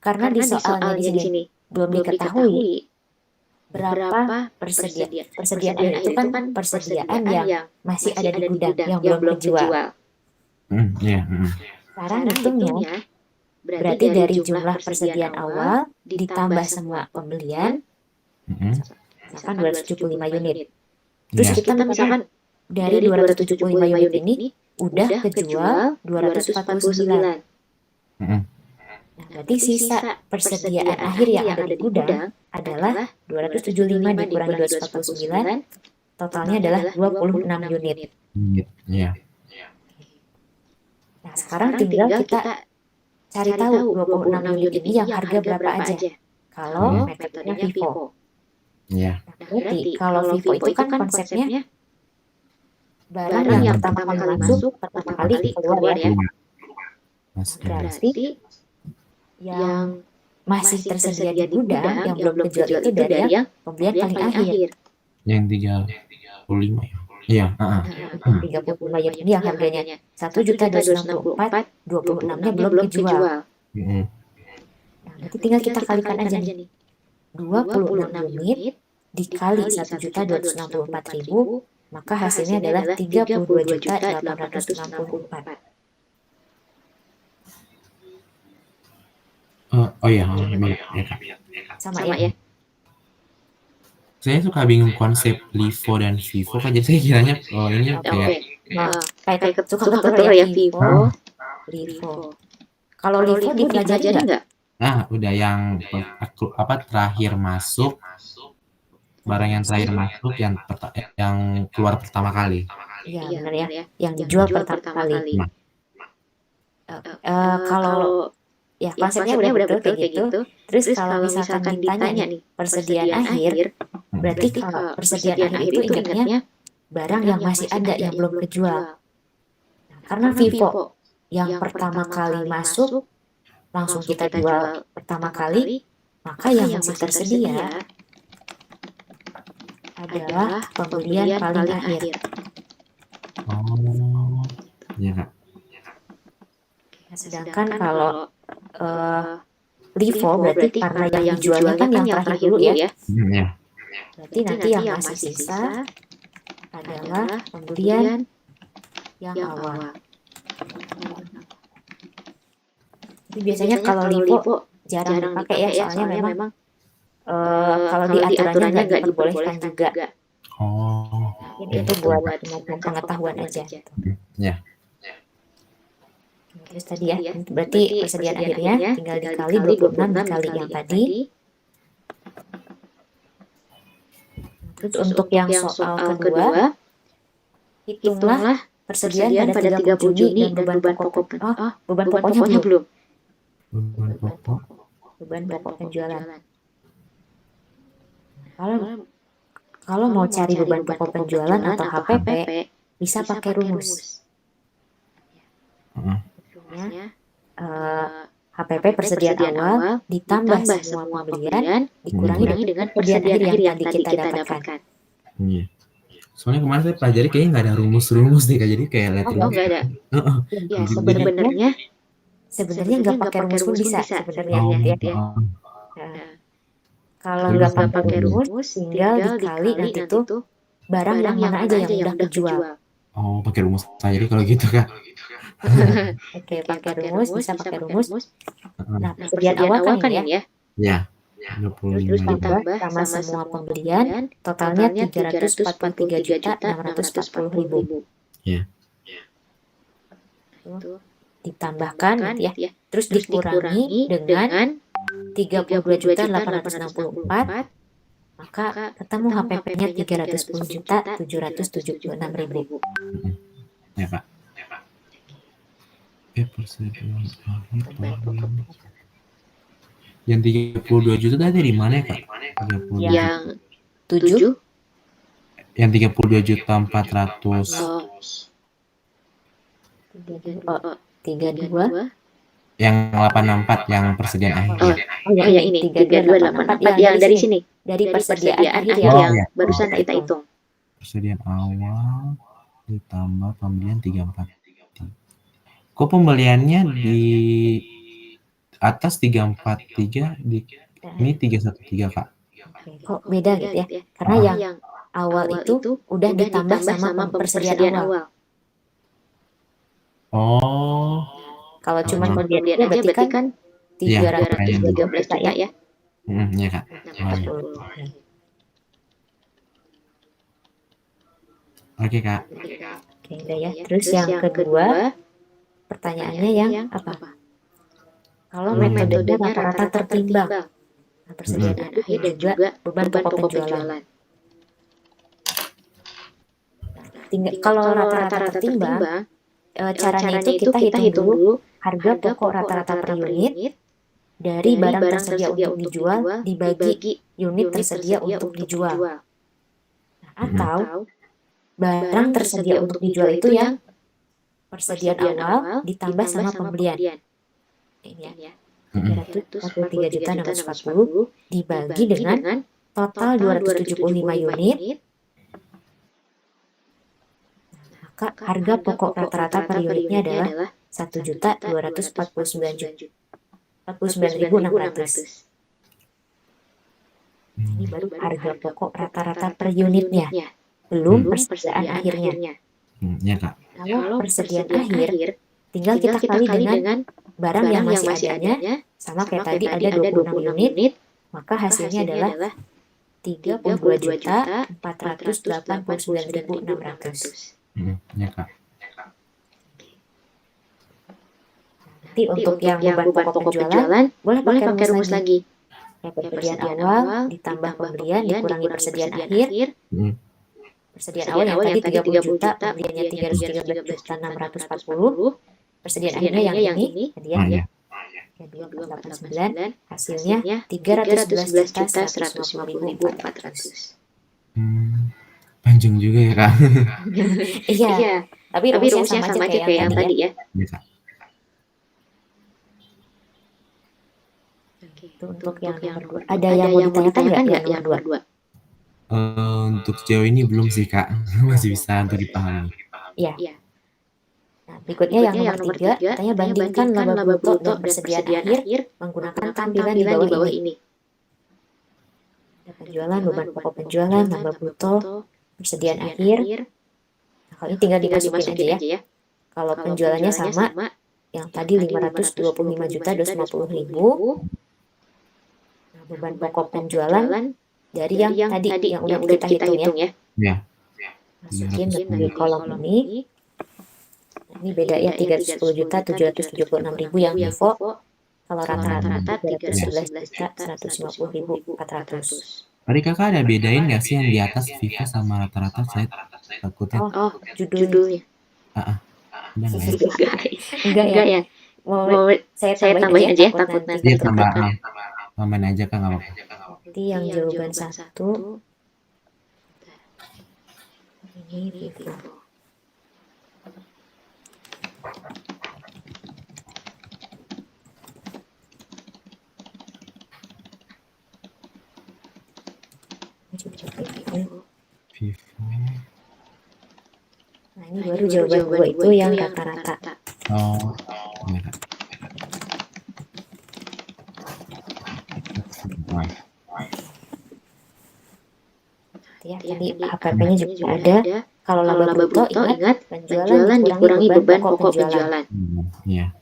karena di soalnya di sini belum diketahui berapa persediaan. Persediaan itu kan persediaan yang masih ada di gudang, yang belum kejual. Iya. Sekarang hitungnya berarti dari jumlah persediaan awal ditambah semua pembelian, misalkan 275 unit. Terus kita misalkan dari 275 unit ini udah kejual 249. Nah, berarti sisa persediaan akhir yang ada di gudang adalah 275 dikurangi 249, totalnya adalah 26 unit. Iya. Nah, sekarang tinggal kita cari tahu 26 unit ini yang harga berapa aja. Kalau metodenya FIFO. Iya. Berarti kalau FIFO itu kan konsepnya barang yang pertama kali masuk, pertama kali keluar ya. Berarti yang masih tersedia di gudang, yang belum kejual itu dari yang pembelian paling akhir. Yang 35 ya? Iya. 35 unit ini yang harganya 1.264.000, 26-nya belum kejual. Nah, berarti tinggal kita kalikan aja nih. 26 unit dikali 1.264.000, maka hasilnya adalah 32.864. Oh iya, banyak ya, Kak. Sama ya. Saya suka bingung konsep LIFO dan FIFO kan, jadi saya kiranya ini kayak suka ketukar ya FIFO, LIFO. Kalau LIFO dipelajari nggak? Nah, udah yang terakhir masuk, barang yang terakhir masuk yang keluar pertama kali. Iya, benar ya. Yang dijual pertama kali. Kalau ya konsepnya udah betul kayak gitu. Terus kalau misalkan ditanya nih persediaan akhir, berarti kalau persediaan akhir itu ingatnya barang yang masih ada yang belum kejual. Karena FIFO yang pertama kali masuk langsung kita jual pertama kali, maka yang masih tersedia adalah pembelian paling akhir. Oh, iya, Kak. Sedangkan kalau LIFO berarti karena yang dijualnya kan yang terakhir dulu ya. Berarti nanti yang masih sisa adalah pembelian yang awal. Tapi biasanya kalau LIFO jarang dipakai ya, soalnya memang kalau di aturannya nggak diperbolehkan juga. Oh. Jadi itu buat pengetahuan aja. Ya. Terus tadi ya, berarti persediaan akhirnya tinggal dikali 26 dikali yang tadi. Terus untuk yang soal kedua, hitunglah persediaan pada 30 Juni dan beban pokok. Beban pokoknya belum. Beban pokok penjualan. Kalau mau cari beban pokok penjualan atau HPP, bisa pakai rumus. HPP persediaan awal ditambah semua pembelian dikurangi dengan persediaan akhir yang tadi kita dapatkan. Iya. Soalnya kemarin saya pelajari kayaknya nggak ada rumus nih Kak, jadi kayak lihat rumus. Nggak ada. Ya, sebenarnya nggak pakai rumus pun bisa sebenarnya gitu ya. Kalau nggak pakai rumus, tinggal dikali nanti tuh barang yang mana aja yang udah kejual. Oh, pakai rumus aja jadi kalau gitu Kak. Oke, pakai rumus, bisa pakai rumus. Nah, persediaan awal kan ini ya. Ya. Terus ditambah sama semua pembelian, totalnya 343.640.000. Iya. Ditambahkan gitu ya. Terus dikurangi dengan 32.864, maka ketemu HPP-nya 310.776.000. Ya Pak. Persediaan akhir. Yang 32 juta tadi di mana ya Kak? Yang 7? Yang 32.400. 32. Yang 864 yang persediaan akhir. Oh ya ini 3284 yang dari sini. Dari persediaan akhir yang barusan kita hitung. Persediaan awal ditambah pembelian 34. Kok pembeliannya di atas 343 ini 313 Kak? Kok beda gitu ya? Karena yang awal itu udah ditambah sama persediaan awal. Oh. Kalau cuma pembelian aja berarti kan 313 juta ya. Iya Kak. Oke Kak. Oke, udah ya. Terus yang kedua, pertanyaannya yang apa? Kalau metodenya rata-rata tertimbang, persediaan akhir dan juga beban pokok penjualan. Kalau rata-rata tertimbang, caranya itu kita hitung dulu harga pokok rata-rata per unit dari barang tersedia untuk dijual dibagi unit tersedia untuk dijual. Atau barang tersedia untuk dijual itu yang persediaan awal ditambah sama pembelian. Ini ya. 343.640 dibagi dengan total 275 unit. Maka harga pokok rata-rata per unitnya adalah 1.249.600. Ini baru harga pokok rata-rata per unitnya, belum persediaan akhirnya. Ya Kak. Kalau persediaan akhir, tinggal kita kali dengan barang yang masih adanya, sama kayak tadi ada 26 unit, maka hasilnya adalah 32.489.600. Ya Kak. Nanti untuk yang beban pokok penjualan, boleh pakai rumus lagi. Ya, persediaan awal ditambah pembelian dikurangi persediaan akhir. Persediaan awal yang tadi 30 juta, pembeliannya 313.640. Persediaan akhirnya yang ini, tadi ya. 289, hasilnya 311.150.400. Panjang juga ya Kak. Iya, tapi rumusnya sama aja kayak yang tadi ya. Iya Kak. Itu untuk yang nomor 2. Ada yang mau ditanyakan nggak yang nomor 2? Untuk sejauh ini belum sih Kak, masih bisa untuk dipahami. Iya. Nah, berikutnya yang nomor 3, katanya bandingkan laba bruto dan persediaan akhir menggunakan tampilan di bawah ini. penjualan, beban pokok penjualan, laba bruto, persediaan akhir. Nah, kalau ini tinggal dimasukin aja ya. Kalau penjualannya sama, yang tadi 525.250.000. Nah, beban pokok penjualan dari yang tadi yang udah kita hitung ya. Ya. Masukin di kolom ini. Nah, ini beda ya, 310.776.000 yang Vivo. Kalau rata-rata 311.150.400. Tadi kakak ada bedain nggak sih yang di atas Vivo sama rata-rata? Saya takutnya. Oh, judulnya. Udah nggak ya? Enggak ya. Mau saya tambahin aja ya, takut nanti Iya, tambahin aja kan nggak apa-apa. Nanti yang jawaban 1 ini Vivo. Vivo. Nah, ini baru jawaban 2 itu yang rata-rata. Oh, iya kak. Ya, tadi HPP-nya juga ada. Kalau laba bruto, ingat penjualan dikurangi beban pokok penjualan. Iya.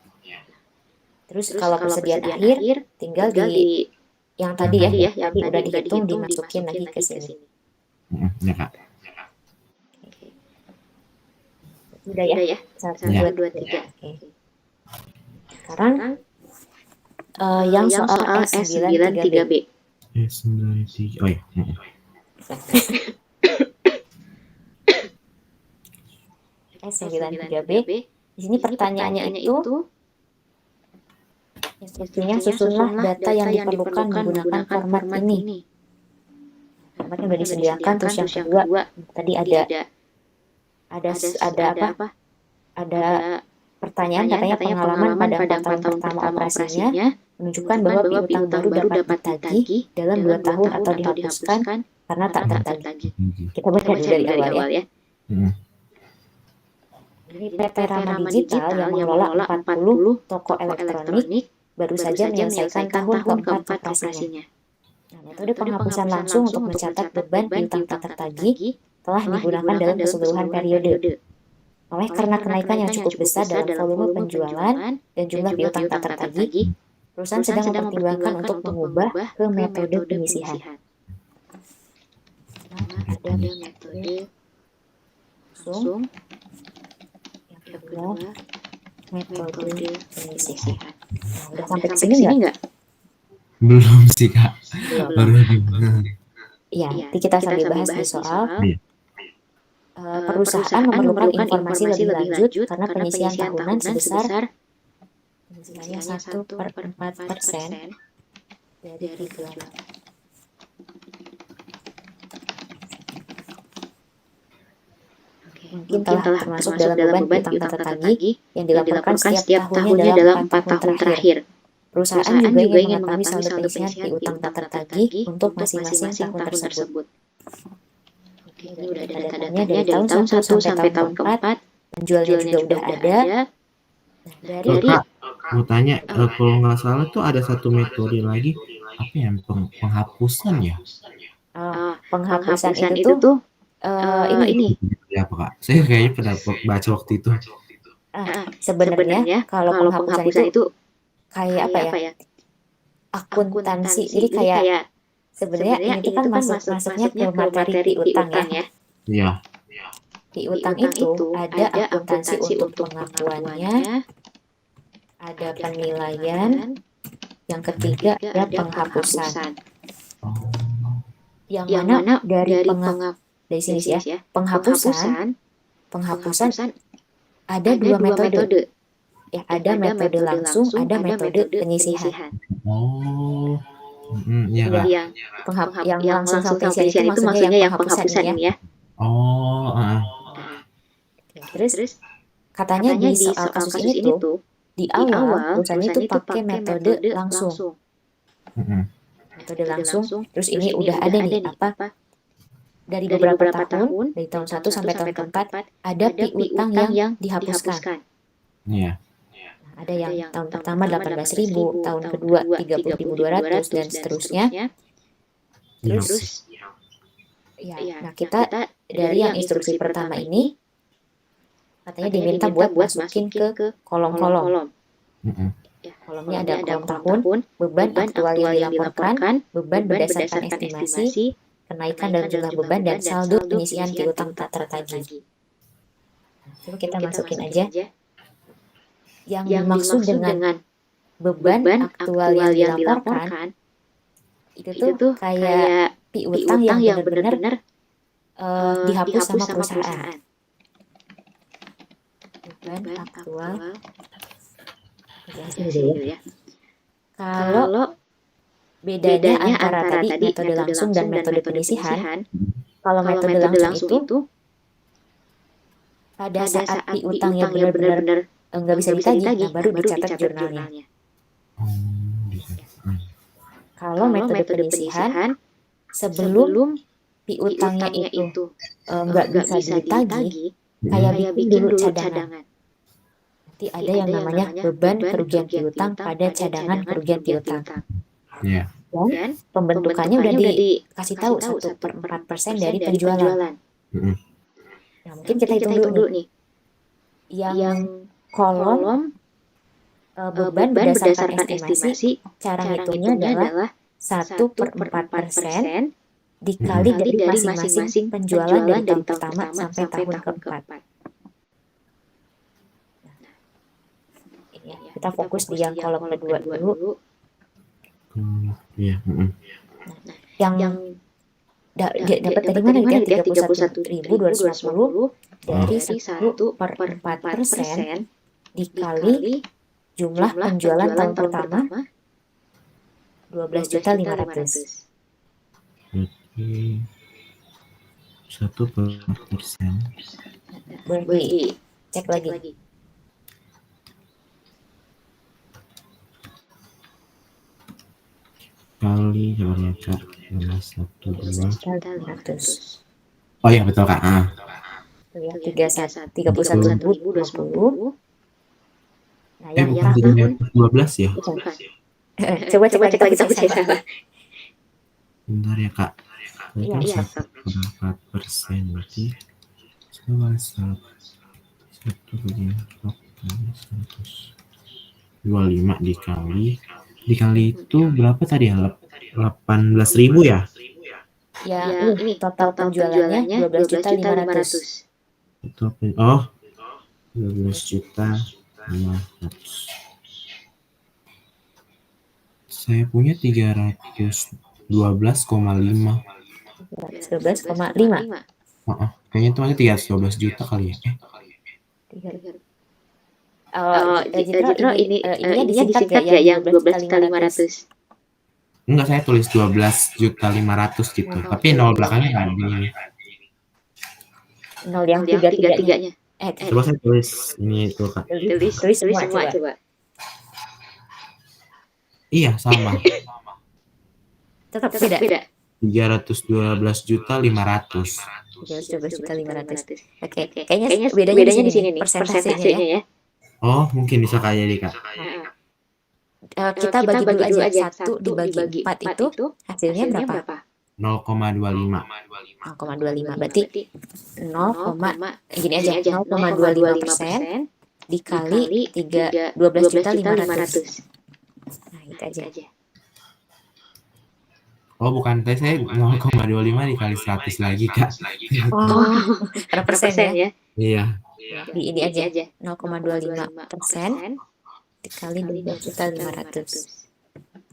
Terus kalau persediaan akhir, tinggal di yang tadi ya, yang tadi udah dihitung dimasukin lagi ke sini. Iya kak. Udah ya? 1, 2, 3. Oke. Sekarang yang soal S93B. S93. Oh iya. S93B. Di sini pertanyaannya itu instruksinya susunlah data yang diperlukan menggunakan format ini. Formatnya udah disediakan. Terus yang kedua tadi ada apa? Ada pertanyaan katanya pengalaman pada 4 tahun pertama operasinya menunjukkan bahwa piutang baru dapat ditagih dalam 2 tahun atau dihapuskan karena tak tertagih. Kita baca dulu dari awal ya. Ini PT Rama Digital yang mengelola 40 toko elektronik baru saja menyelesaikan tahun keempat operasinya. Nah, metode penghapusan langsung untuk mencatat beban piutang tak tertagih telah digunakan dalam keseluruhan periode. Oleh karena kenaikan yang cukup besar dalam volume penjualan dan jumlah piutang tak tertagih, perusahaan sedang mempertimbangkan untuk mengubah ke metode penyisihan. Nah, ada metode langsung, yang kedua metode penyisihan. Nah, udah sampai ke sini nggak? Belum sih kak. Baru Iya, nanti kita sambil bahas di soal. Perusahaan memerlukan informasi lebih lanjut karena penyisihan tahunan sebesar penyisihannya 1/4% dari 3. Mungkin telah termasuk dalam beban piutang tak tertagih yang dilaporkan setiap tahunnya dalam 4 tahun terakhir. Perusahaan juga ingin mengetahui saldo penyisihan piutang tak tertagih untuk masing-masing tahun tersebut. Ini udah ada data-datanya dari tahun 1 sampai tahun keempat. Penjualnya juga udah ada. Nah, dari kak, mau tanya, kalau nggak salah tuh ada satu metode lagi, apa ya, penghapusan ya? Penghapusan itu tuh ini. Ya apa kak? Saya kayaknya pernah baca waktu itu. Sebenarnya kalau penghapusan itu kayak apa ya? Akuntansi. Jadi kayak sebenarnya ini tuh kan masuknya ke materi piutang ya. Iya. Piutang itu ada akuntansi untuk pengakuannya, ada penilaian, yang ketiga ada penghapusan. Yang mana dari sini ya, penghapusan ada 2 metode. Ya, ada metode langsung, ada metode penyisihan. Oh. Iya kak. Yang langsung sama penyisihan itu maksudnya yang penghapusan ini ya. Oh. Terus katanya di soal kasus ini tuh di awal perusahaan itu pakai metode langsung. Metode langsung. Terus ini udah ada nih apa? Dari beberapa tahun, dari tahun 1 sampai tahun keempat, ada piutang yang dihapuskan. Iya. Ada yang tahun pertama 18.000, tahun kedua 30.200 dan seterusnya. Iya, Terus oke. ya, nah kita dari yang instruksi pertama ini katanya diminta buat masukin ke kolom-kolom. Mhm. Kolomnya ada kolom tahun, beban aktual yang dilaporkan, beban berdasarkan estimasi, kenaikan dalam jumlah beban, dan saldo penyisihan piutang tak tertagih. Coba kita masukin aja. Yang dimaksud dengan beban aktual yang dilaporkan, itu tuh kayak piutang yang benar-benar dihapus sama perusahaan. Beban aktual. Kalau bedanya antara tadi metode langsung dan metode penyisihan, kalau metode langsung itu pada saat piutangnya benar-benar nggak bisa ditagih, nah baru dicatat jurnalnya. Oh, bisa. Kalau metode penyisihan, sebelum piutangnya itu nggak bisa ditagih, kayak bikin dulu cadangan. Nanti ada yang namanya beban kerugian piutang pada cadangan kerugian piutang. Iya. Dan pembentukannya udah dikasih tahu 1/4% dari penjualan. Mhm. Nah, mungkin kita hitung dulu nih. Yang kolom beban berdasarkan estimasi, cara ngitungnya adalah 1/4% dikali dari masing-masing penjualan dari tahun pertama sampai tahun keempat. Ini ya, kita fokus di yang kolom kedua dulu. Iya. Yang dapat dari mana dia 31.250 dari 1/4% dikali jumlah penjualan tahun pertama 12.500.000. Oke. 1/4%. Boleh dicek lagi. Kali coba Kak. 1,2. 12.500. Oh iya betul Kak. Itu ya, 31.250. Nah, yang Bukan tahun 12 ya? bukan. Coba cek lagi tapi saya salah. Bentar ya Kak. Iya, Itu iya. 1/4% berarti sama 125 dikali itu berapa tadi ya? 18.000 ya? Ya, ini total penjualannya 12.500.000. Itu apa? Oh, 12.500.000. Saya punya 312,5. 12,5. Kayaknya itu masih 312 juta kali ya. Jitro, ininya disingkat ya yang 12.500. Enggak, saya tulis 12.500.000 gitu. Tapi nol belakangnya nggak ada ini. Nol yang tiga-tiganya. Coba saya tulis ini tuh Kak. Tulis semua coba. Iya, sama. Tetap beda. 312.500.000. 312.500.000. Oke, kayaknya bedanya di sini nih, persentasenya ya. Oh, mungkin bisa kayak jadi Kak. Kita bagi dulu aja, 1 dibagi 4 itu hasilnya berapa? 0,25. 0,25 berarti 0,25% dikali 12.500.000. Nah, itu aja. Oh, bukan, tadi saya 0,25 dikali 100 lagi Kak. Oh, per persen ya? Iya. Di ini aja, 0,25% dikali 12.500.000.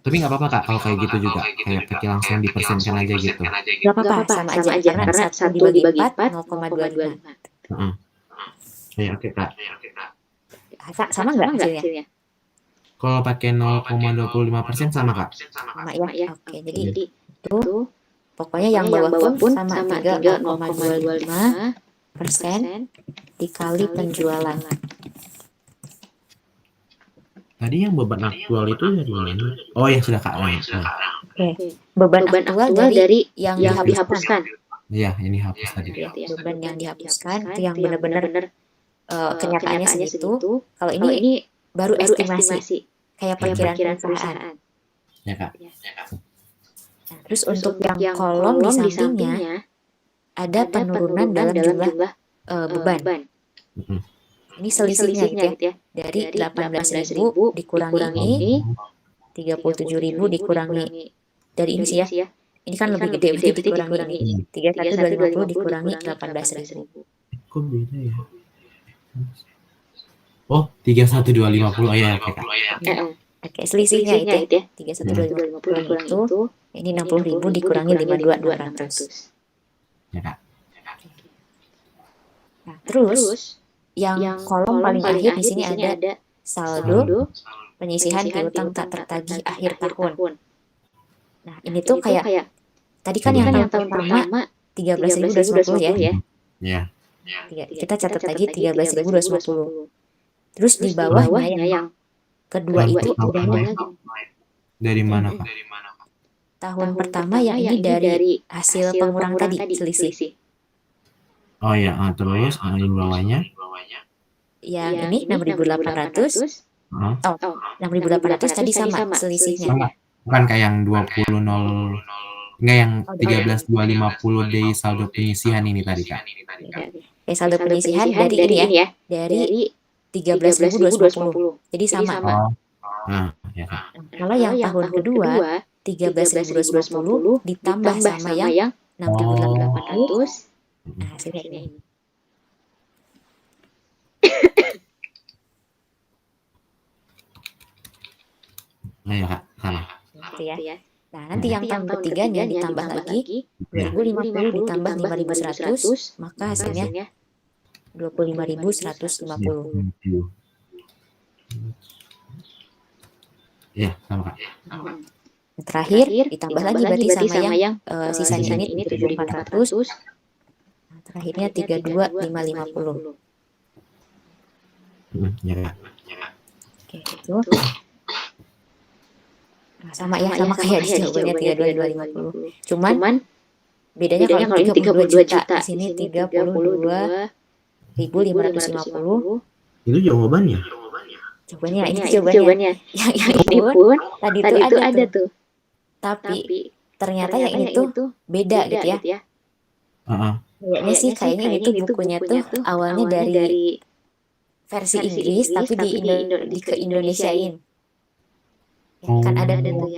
Tapi nggak apa-apa Kak kalau kayak gitu juga, kayak pakai langsung dipersenkan aja gitu. Gak apa-apa, sama aja, karena 1 dibagi 4, 0,25. Ya, oke Kak. Sama nggak hasilnya? Kalau pakai 0,25% sama Kak? Sama ya, oke, jadi itu pokoknya yang bawah pun sama juga 0,25% dikali penjualan. Tadi yang beban aktual itu dari mana? Oh ya sudah Kak. Oke. Beban aktual dari yang dihapuskan. Iya, ini hapus tadi. Ya, beban yang dihapuskan itu yang benar-benar kenyataannya segitu. Kalau ini baru estimasi, kayak perkiraan perusahaan. Ya Kak. Nah, Terus untuk yang kolom di sampingnya ada penurunan dalam jumlah beban. Mhm. Ini selisihnya gitu ya. Dari 18.000 dikurangi 37.000 dikurangi dari ini sih ya. Ini kan lebih gede berarti dikurangi ini. 31.250 dikurangi 18.000. Kok beda ya? Oh, 31.250. Oh iya, oke Kak. Oke, selisihnya itu ya. 31.250 dikurangi itu. Ini 60.000 dikurangi 52.600. Ya Kak. Nah, terus yang kolom paling akhir di sini ada saldo penyisihan piutang tak tertagih akhir tahun. Nah, ini tuh kayak tadi kan yang tahun pertama 13.250 ya. Iya. Kita catat lagi 13.250. Terus di bawahnya yang kedua Tahun itu pertama ada lagi. dari mana Kak? Tahun pertama yang ini dari hasil pengurang tadi, selisih. Oh ya, terus di bawahnya? Yang ini 6.800. Heeh. Oh, 6.800 tadi sama selisihnya. Sama. Bukan kayak yang 20.0 enggak yang 13.250 dari saldo penyisihan ini tadi Kak. Saldo penyisihan dari ini ya. Dari 13.250. Jadi sama. Oh. Nah, ya Kak. Kalau yang tahun kedua 13.250 ditambah sama yang 6.800. Nah, hasilnya ini. Nah, ya Kak, sama. Gitu ya. Nah, nanti yang tahun ketiganya ditambah lagi 2050 ditambah 5.100, maka hasilnya 25.150. Iya, sama Kak. Terakhir ditambah lagi berarti sama yang sisanya ini 7.400. Nah, terakhirnya 32.550. Ya Kak. Oke, itu. Nah, sama kayak di jawabannya 32.550. Cuman bedanya kalau ini 32 juta, di sini 32.550. Itu jawabannya. Jawabannya ini jawabannya. Yang ini pun tadi itu ada tuh. Tapi ternyata yang ini tuh beda gitu ya. Heeh. Kayaknya ini tuh bukunya tuh awalnya dari versi Inggris tapi di ke Indonesiain. Ya, kan ada tuh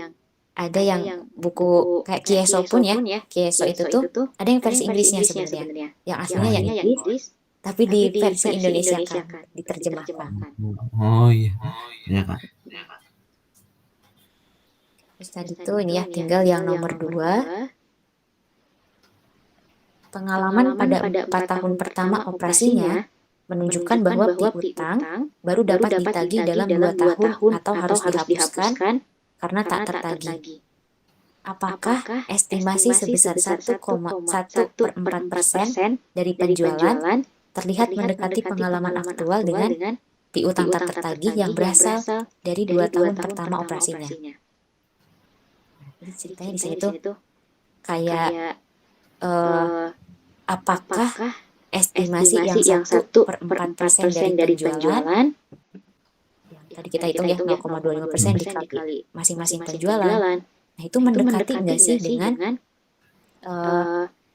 yang buku kayak Kieso pun ya. Kieso itu tuh ada yang versi Inggrisnya sebenarnya. Yang aslinya yang Inggris tapi di versi Indonesia kan diterjemahkan. Oh iya. Ya Kak. Terus tadi tuh ini ya tinggal yang nomor 2. Pengalaman pada 4 tahun pertama operasinya menunjukkan bahwa piutang baru dapat ditagih dalam 2 tahun atau harus dihapuskan karena tak tertagih. Apakah estimasi sebesar 1,1/4% dari penjualan terlihat mendekati pengalaman aktual dengan piutang tak tertagih yang berasal dari 2 tahun pertama operasinya? Jadi ceritanya di sini tuh kayak apakah estimasi yang 1/4% dari penjualan yang tadi kita hitung ya 0,25% dikali masing-masing penjualan, nah itu mendekati nggak sih dengan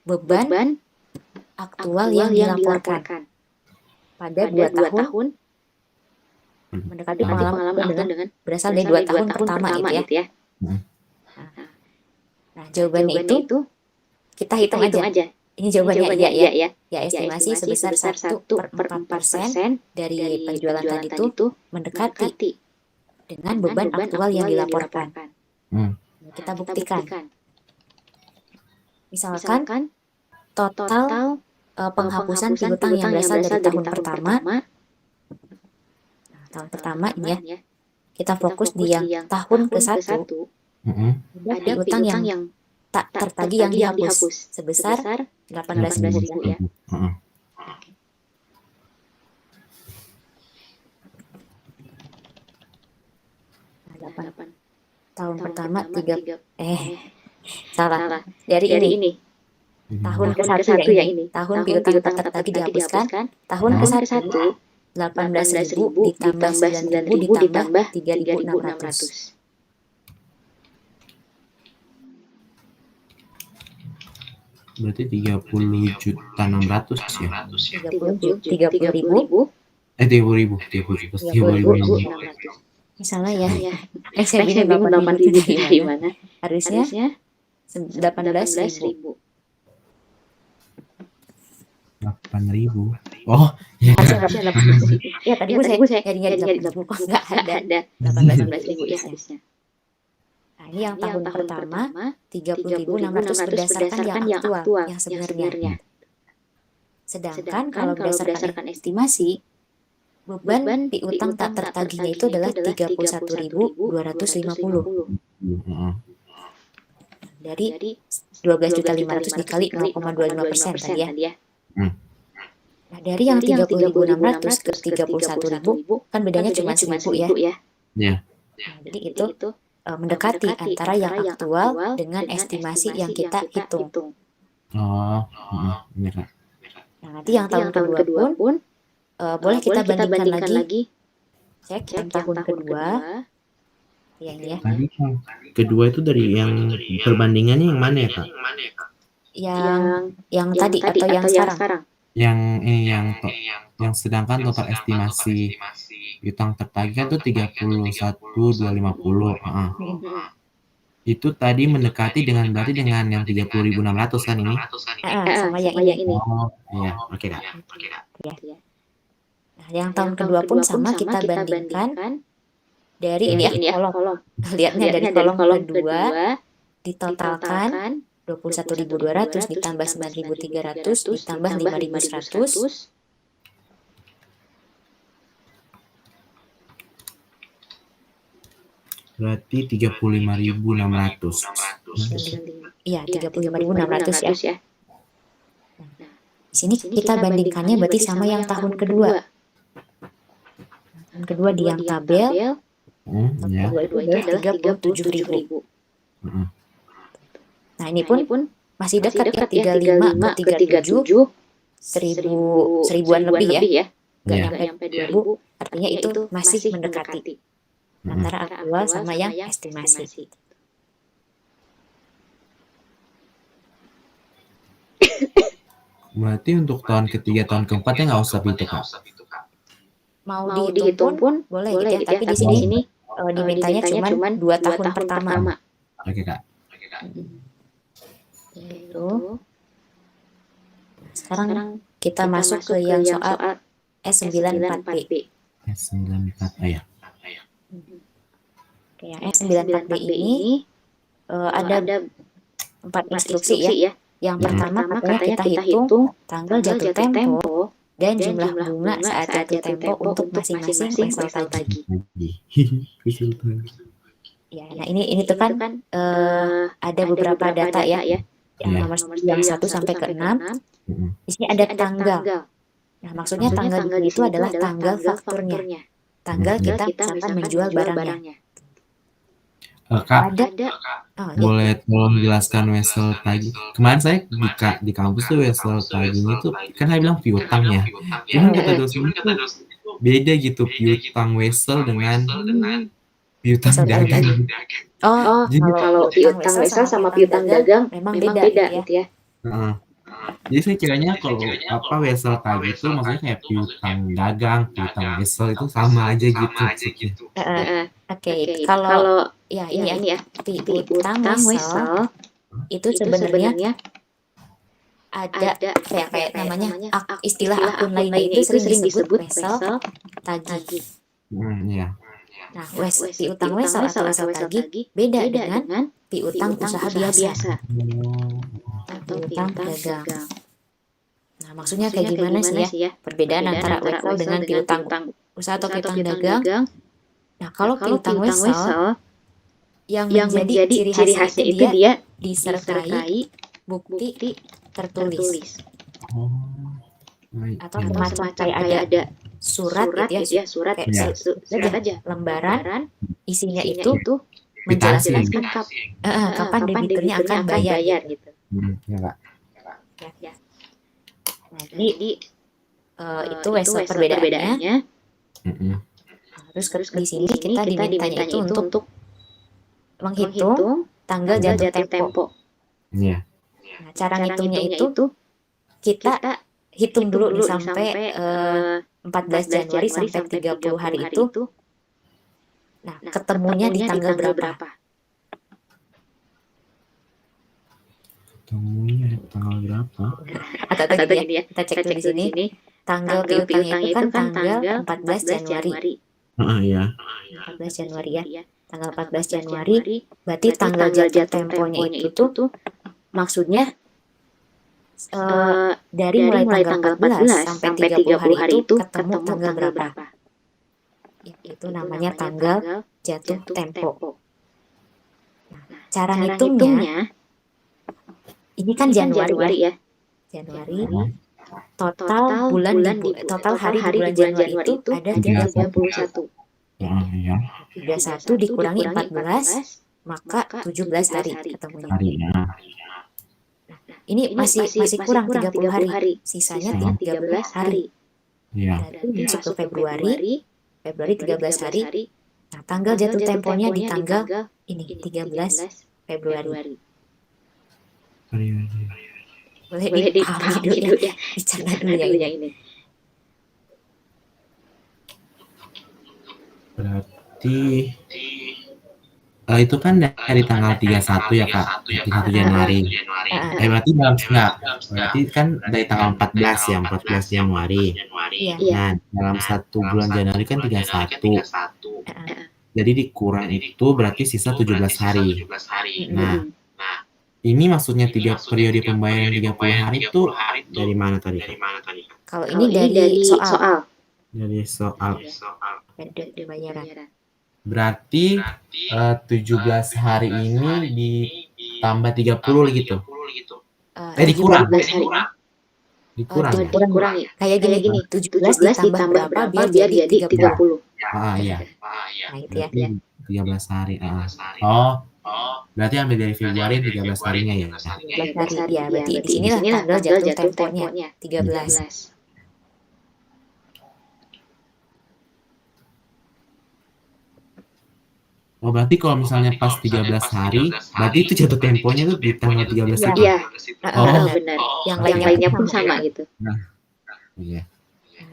beban aktual yang dilaporkan pada 2 tahun mendekati pengalaman dengan berasal dari 2 tahun pertama gitu ya. Nah, jawabannya itu kita hitung aja. Ini jawabannya iya ya. Ya, estimasi sebesar 1/4% dari penjualan tadi itu mendekati dengan beban aktual yang dilaporkan. Kita buktikan. Misalkan total penghapusan piutang yang berasal dari tahun pertama. Nah, tahun pertama ini ya. Kita fokus di yang tahun ke-1. Ada piutang yang tak tertagih yang dihapus sebesar 18.000 ya. Tahun pertama salah. Dari ini. Tahun ke-1 ya ini. Tahun piutang tak tertagih dihapuskan. Tahun ke-1 18.000 ditambah 9.000 ditambah 3.600. Berarti 30.600.000 ya? 30.000. 30.000, 30.000, 30.600. Ini salah ya. Iya. Saya bingung 8.000 itu dari mana. Harusnya 18.000. 8.000. Oh, ya. Harusnya 18.000. Ya tadi saya nyari 8.000 kok nggak ada. 18.000 ya harusnya. Nah, ini yang tahun pertama 30.600 berdasarkan yang aktual, yang sebenarnya. Sedangkan kalau berdasarkan estimasi, beban piutang tak tertagihnya itu adalah 31.250. Dari 12.500 dikali 0,25% tadi ya. Nah, dari yang 30.600 ke 31.000 kan bedanya cuma 1.000 ya. Iya. Nah, jadi itu mendekati antara yang aktual dengan estimasi yang kita hitung. Oh, bener, Kak. Nah, nanti yang tahun kedua pun boleh kita bandingkan lagi. Cek yang tahun kedua. Ya ini ya. Tadi yang kedua itu dari yang perbandingannya yang mana ya, Kak? Yang tadi atau yang sekarang? Yang yang sedangkan total estimasi piutang tertagih kan tuh 31.250. Itu tadi mendekati berarti dengan yang 30.600 kan ini? Sama yang ini. Oh, iya. Oke, Kak. Ya. Nah, yang tahun kedua pun sama, kita bandingkan dari ini ya kolom. Lihatnya dari kolom kedua ditotalkan 21.200 ditambah 9.300 ditambah 5.100. Berarti 35.600. Iya, 35.600 ya. Nah, di sini kita bandingkannya berarti sama yang tahun kedua. Tahun kedua di yang tabel, Ya. kedua itu adalah 37.000. Nah, ini pun masih dekat ya, 35 ke 37, seribuan lebih ya. Nggak nyampe 2.000, artinya itu masih mendekati antara aktual sama yang estimasi. Berarti untuk tahun ketiga, tahun keempatnya nggak usah itu, Kak? Mau dihitung pun boleh gitu ya, tapi di sini dimintanya cuma 2 tahun pertama. Oke, Kak. Itu. Sekarang kita masuk ke yang soal S94B. S94, ya. Oke, yang S94B ini ada 4 instruksi ya. Yang pertama katanya kita hitung tanggal jatuh tempo dan jumlah bunga saat jatuh tempo untuk masing-masing wesel tagih. Ya, nah ini tuh kan ada beberapa data ya. Yang 1 sampai ke 6. Di sini ada tanggal. Nah, maksudnya tanggal itu adalah tanggal fakturnya. Tanggal kita misalkan menjual barangnya. Kak, boleh tolong jelaskan wesel tagih? Kemarin saya di kampus tuh wesel tagihnya tuh kan saya bilang piutang ya. Cuman kata dosen itu beda gitu, piutang wesel dengan piutang dagang. Jadi kalau piutang wesel sama piutang dagang memang beda gitu ya. Jadi saya kiranya kalau wesel tagih itu maksudnya kayak piutang dagang, piutang wesel itu sama aja gitu maksudnya. Oke, kalau ya ini ya, piutang wesel itu sebenarnya ada kayak namanya istilah akun lainnya itu sering disebut wesel tagih. Iya. Nah, piutang wesel atau wesel tagih beda dengan piutang usaha biasa atau piutang dagang. Nah, maksudnya kayak gimana sih ya perbedaan antara wesel dengan piutang usaha atau piutang dagang? Nah, kalau piutang wesel yang menjadi ciri khasnya itu dia disertai bukti tertulis. Atau semacam kayak ada surat gitu ya, surat aja lembaran isinya itu menjelaskan kapan debiturnya akan bayar gitu. Ya, Nah, jadi itu wesel perbedaannya. Terus di sini kita dimintanya itu untuk menghitung tanggal jatuh tempo. Iya. Nah, cara ngitungnya itu kita hitung dulu nih sampai 14 Januari sampai 30 hari itu. Nah, ketemunya di tanggal berapa? Ketemunya tanggal berapa? Atau gini ya, kita cek dulu di sini. Tanggal piutangnya itu kan tanggal 14 Januari. Iya. 14 Januari ya. Tanggal 14 Januari, berarti tanggal jatuh temponya itu tuh maksudnya dari mulai tanggal 14 sampai 30 hari itu ketemu tanggal berapa? Itu namanya tanggal jatuh tempo. Nah, cara ngitungnya, ini kan Januari ya. Januari, total hari di bulan Januari itu ada 31. Iya. 31 dikurangi 14, maka 17 hari ketemunya. Harinya. Ini masih kurang 30 hari, sisanya 13 hari. Iya. Berarti masuk ke Februari 13 hari. Nah, tanggal jatuh temponya di tanggal ini 13 Februari. Boleh dipahami dulu ya, dicatat dulu yang ini. Berarti itu kan dari tanggal 31 ya Kak, 31 Januari. Berarti berarti kan dari tanggal 14 ya, 14 Januari. Nah, dalam 1 bulan Januari kan 31. Jadi dikurang itu berarti sisa 17 hari. Nah, ini maksudnya periode pembayaran 30 hari itu dari mana tadi Kak? Kalau ini dari soal. Dari soal. Periode pembayaran. Berarti 17 hari ini ditambah 30 gitu. Dikurang. Dikurangi. Kayak gini, 17 ditambah berapa biar jadi 30. Iya. Nah, itu ya. 13 hari. Oh. Berarti ambil dari Februari 13 harinya ya. 13 hari. Ya, berarti di sinilah tanggal jatuh temponya 13. Oh, berarti kalau misalnya pas 13 hari, berarti itu jatuh temponya tuh di tanggal 13 itu. Iya. Benar. Yang lainnya pun sama gitu. Iya.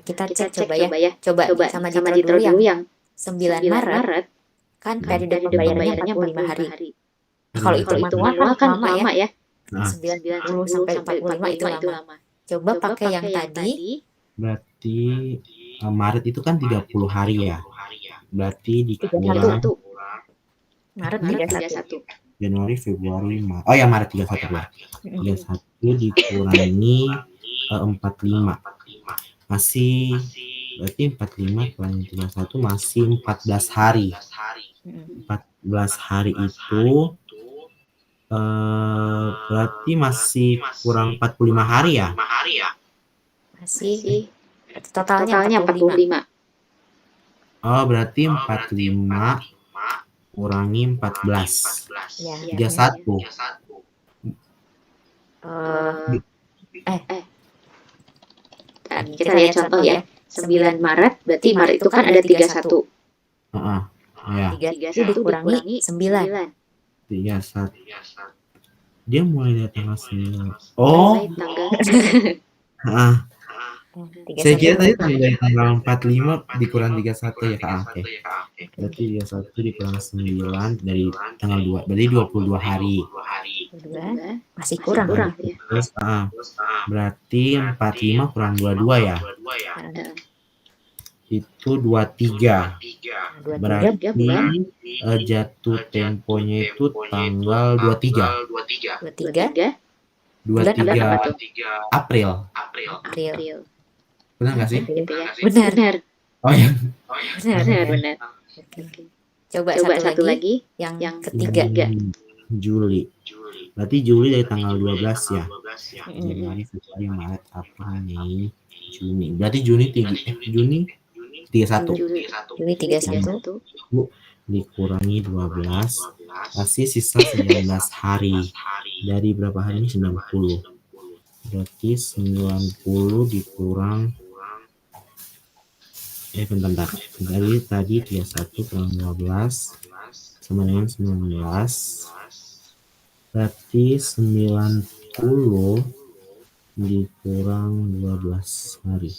Kita cek coba ya. Coba sama Jitro dulu yang 9 Maret kan periode pembayarannya 45 hari. Kalau itu manual kan lama ya. 90 sampai 45 itu lama. Coba pakai yang tadi. Berarti Maret itu kan 30 hari ya. Berarti dikurang Maret 31. Januari, Februari, Maret. Oh ya, Maret 31 ya. 31 dikurangi 45. Masih berarti 45 kurangi 31 masih 14 hari. 14 hari itu berarti masih kurang 45 hari ya? Masih. Totalnya 45. Oh, berarti 45 kurangi 14. Ya. 31. Kita lihat contoh ya. 9 Maret, berarti Maret itu kan ada 31. Ya. 31 dikurangi 9. 31. Dia mulai dari tanggal 9. Oh. Saya kira tadi dari tanggal 45 dikurang 31 ya Kak. Oke. Berarti 31 dikurang 9 dari tanggal 2. Berarti 22 hari. Masih kurang ya. Terus berarti 45 kurang 22 ya. Itu 23. Berarti jatuh temponya itu tanggal 23. 23 April. Benar nggak sih? Benar. Oh ya. Benar. Coba satu lagi yang ketiga. Juli. Berarti Juli dari tanggal 12 ya. Januari, Februari, Maret, April, Mei, Juni. Berarti Juni 31. Juli 31. Dikurangi 12. Masih sisa 19 hari. Dari berapa hari ini? 90. Berarti 90 dikurang bentar. Dari tadi 31 kurang 12 sama dengan 19. Berarti 10 dikurang 12 hari.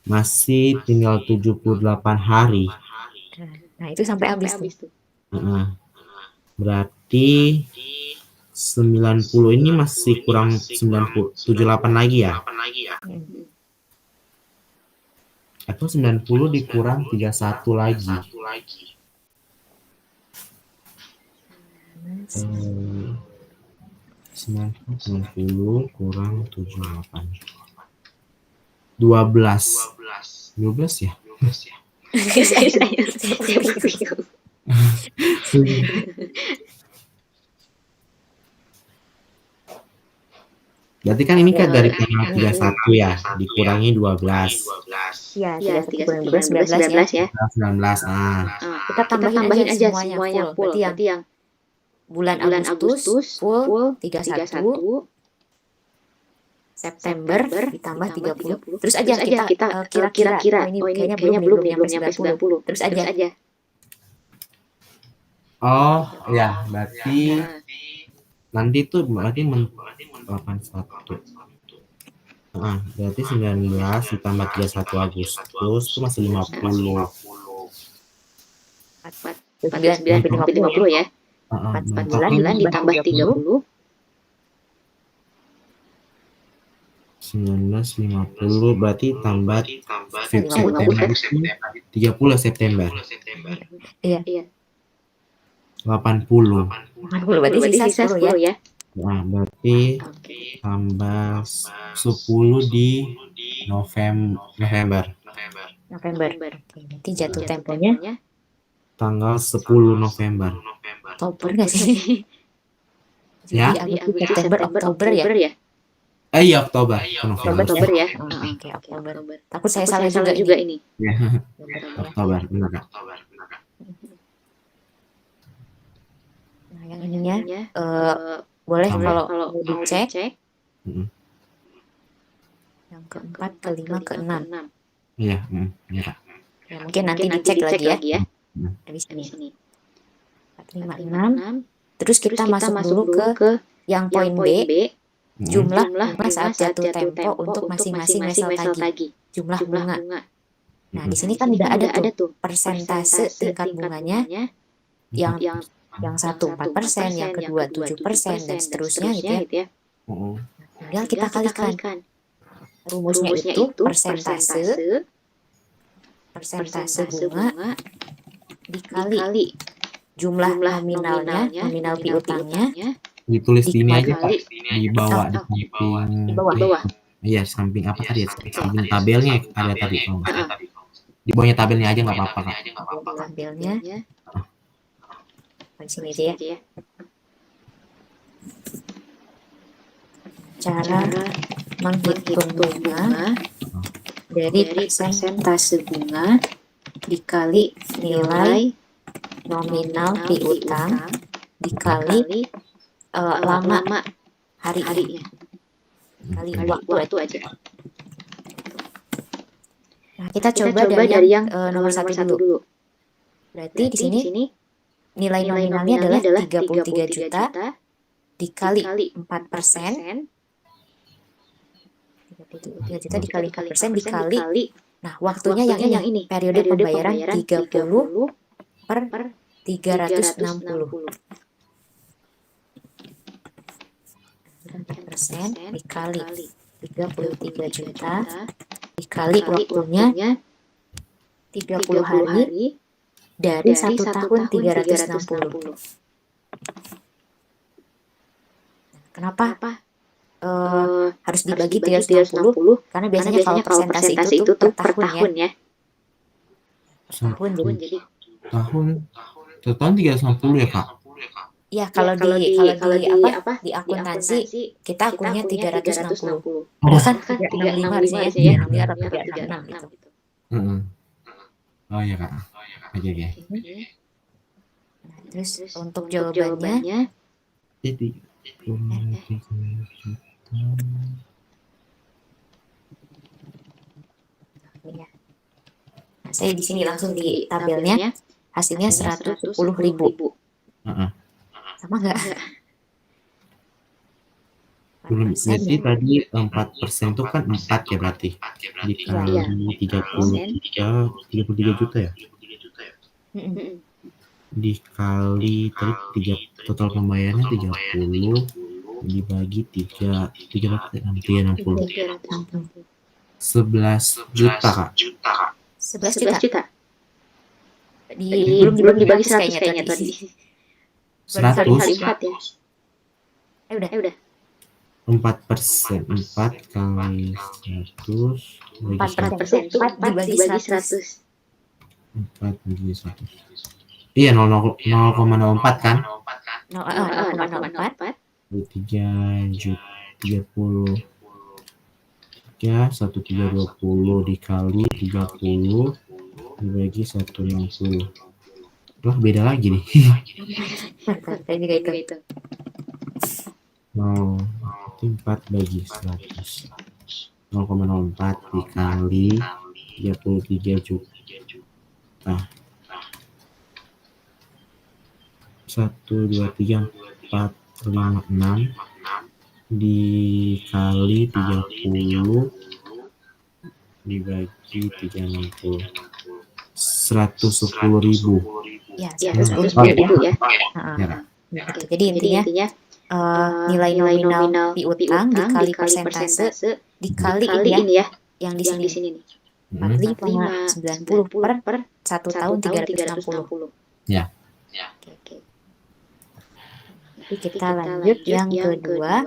Masih tinggal 78 hari. Nah, itu sampai habis tuh. Berarti 90 ini masih kurang 78 lagi ya? Atau 90 dikurang 31 lagi? 90 kurang 78. 12 ya? Berarti kan ini kan dari tanggal 31 ya, dikurangi 12. Iya, 31 kurang 12, 19 ya. 19, Kita tambahin aja semuanya full. Berarti yang bulan Agustus full 31, September ditambah 30. Terus aja kita kira-kira, oh ini kayaknya belum nyampe 90. Terus aja. Oh, ya, berarti nanti tuh berarti 81. Berarti 19 ditambah 31 Agustus itu masih 50. 49 ya. 49 ditambah 30. 1950 berarti tambah September 30 September. Iya. 80. Berarti sisa 10 ya. Nah, berarti tambah 10 di November. Berarti jatuh temponya tanggal 10 November. Oktober nggak sih? Ya? Jadi Agustus, September, Oktober ya? Iya, Oktober. Oktober ya. Oke, Oktober. Takut saya salah juga ini. Ya. Oktober, benar Kak. Nah, yang ininya boleh kalau mau dicek. Yang keempat, kelima, keenam. Iya, Kak. Ya, mungkin nanti dicek lagi ya. Dari sini. 4, 5, 6. Terus kita masuk dulu ke yang poin B. Jumlah bunga saat jatuh tempo untuk masing-masing wesel tagi. Jumlah bunga. Nah, di sini kan udah ada tuh persentase tingkat bunganya. Yang satu 4%, yang kedua 7%, dan seterusnya gitu ya. Tinggal kita kalikan. Rumusnya itu persentase bunga dikali jumlah nominalnya, nominal piutangnya. Ditulis di ini aja Pak, di bawah, di bawah. Iya, samping apa tadi ya? Samping tabelnya ada tadi. Di bawahnya tabelnya aja nggak apa-apa Kak. Tabelnya di sini aja ya. Cara menghitung bunga dari persentase bunga dikali nilai nominal piutang dikali lama harinya. Kali waktu aja. Nah, kita coba dari yang nomor 1 dulu. Berarti di sini nilai nominalnya adalah 33 juta dikali 4%. 33 juta dikali 4% dikali. Nah, waktunya yang ini. Periode pembayaran 30 per 360. 4% dikali 33 juta dikali waktunya 30 hari dari 1 tahun 360. Kenapa harus dibagi 360? Karena biasanya kalau persentase itu tuh per tahun ya. Per tahun jadi tahun 360 ya Kak? Ya, kalau di akuntansi kita akunnya 360. Kan 365 harusnya ya, 365 atau 366 gitu. Oh iya Kak. Oke. Nah, terus untuk jawabannya nah, saya di sini langsung di tabelnya hasilnya 110.000. Sama nggak? Belum, 4% berarti ya? tadi 4% itu kan 4 ya berarti? Iya. Dikali 33 juta ya? Mhm. Dikali tadi total pembayarannya 30 dibagi 3 berapa ya? 360. 360. 11 juta, Kak. 11 juta? Mhm. Belum dibagi 100 kayaknya tadi. Baru dikali 100. 4 ya? Udah? 4%, 4 kali 100 bagi 4% 100. itu 4 dibagi 100. 4 bagi 100. Iya, 0,04 kan? 0,04. 1320 dikali 30 dibagi 160. Wah, beda lagi nih. Saya juga itu. 4 bagi 100. 0,04 dikali 33 juta. 1, 2, 3, 4, 5, 6 dikali 30 dibagi 360. 110.000. Ya, Bener nggak? 110.000 ya. Ya, Kak. Gitu. Jadi intinya nilai nominal piutang dikali persentase dikali ini ya yang di sini nih. 45,90 per 1 tahun 360. Ya. Oke. Jadi kita lanjut yang kedua.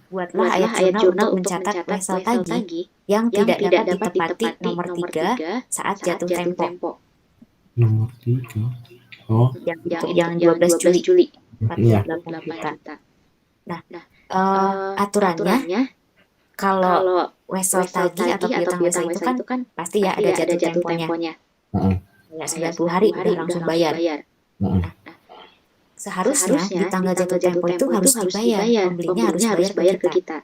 Buatlah ayat jurnal untuk mencatat wesel tagih yang tidak dapat ditepati nomor 3 saat jatuh tempo. Nomor 3. Oh, Yang 12 Juli iya. 48 juta. Nah, aturannya kalau wesel tagih atau piutang wesel itu kan pasti ya ada jatuh temponya. Ya, 90 hari udah langsung bayar. Nah, seharusnya di tanggal jatuh tempo itu harus dibayar. Pembelinya harus bayar ke kita.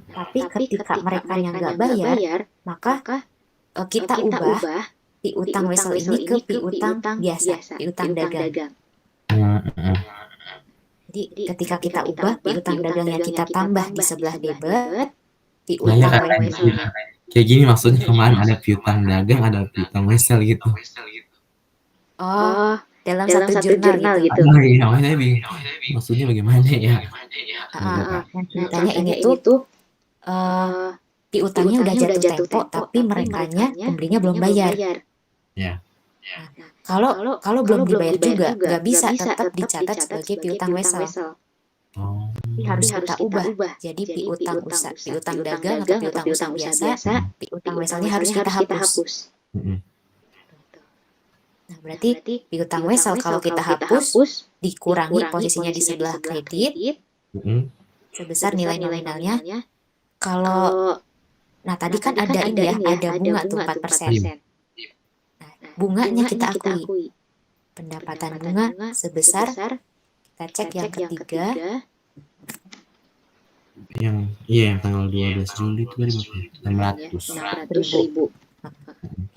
Tapi ketika mereka yang nggak bayar, maka kita ubah piutang wesel ini ke piutang biasa, piutang dagang. Jadi ketika kita ubah piutang dagangnya kita tambah di sebelah debit, piutang wesel. Kayak gini maksudnya kemarin ada piutang dagang, ada piutang wesel gitu. Oh, dalam satu jurnal gitu. Oh iya, maksudnya bagaimana ya? Ceritanya ini tuh piutangnya udah jatuh tempo, tapi merekanya pembelinya belum bayar. Ya. Nah, kalau belum dibayar juga, nggak bisa tetap dicatat sebagai piutang wesel. Tapi harus kita ubah. Jadi piutang dagang atau piutang usaha biasa, piutang weselnya harus kita hapus. Nah, berarti piutang wesel kalau kita hapus, dikurangi posisinya di sebelah kredit, sebesar nilai nominalnya. Nah tadi kan ada ini ya, ada bunga tuh 4%. Nah, bunganya kita akui. Pendapatan bunga sebesar, kita cek yang ketiga. Yang tanggal 12 Juli itu kan 600.000.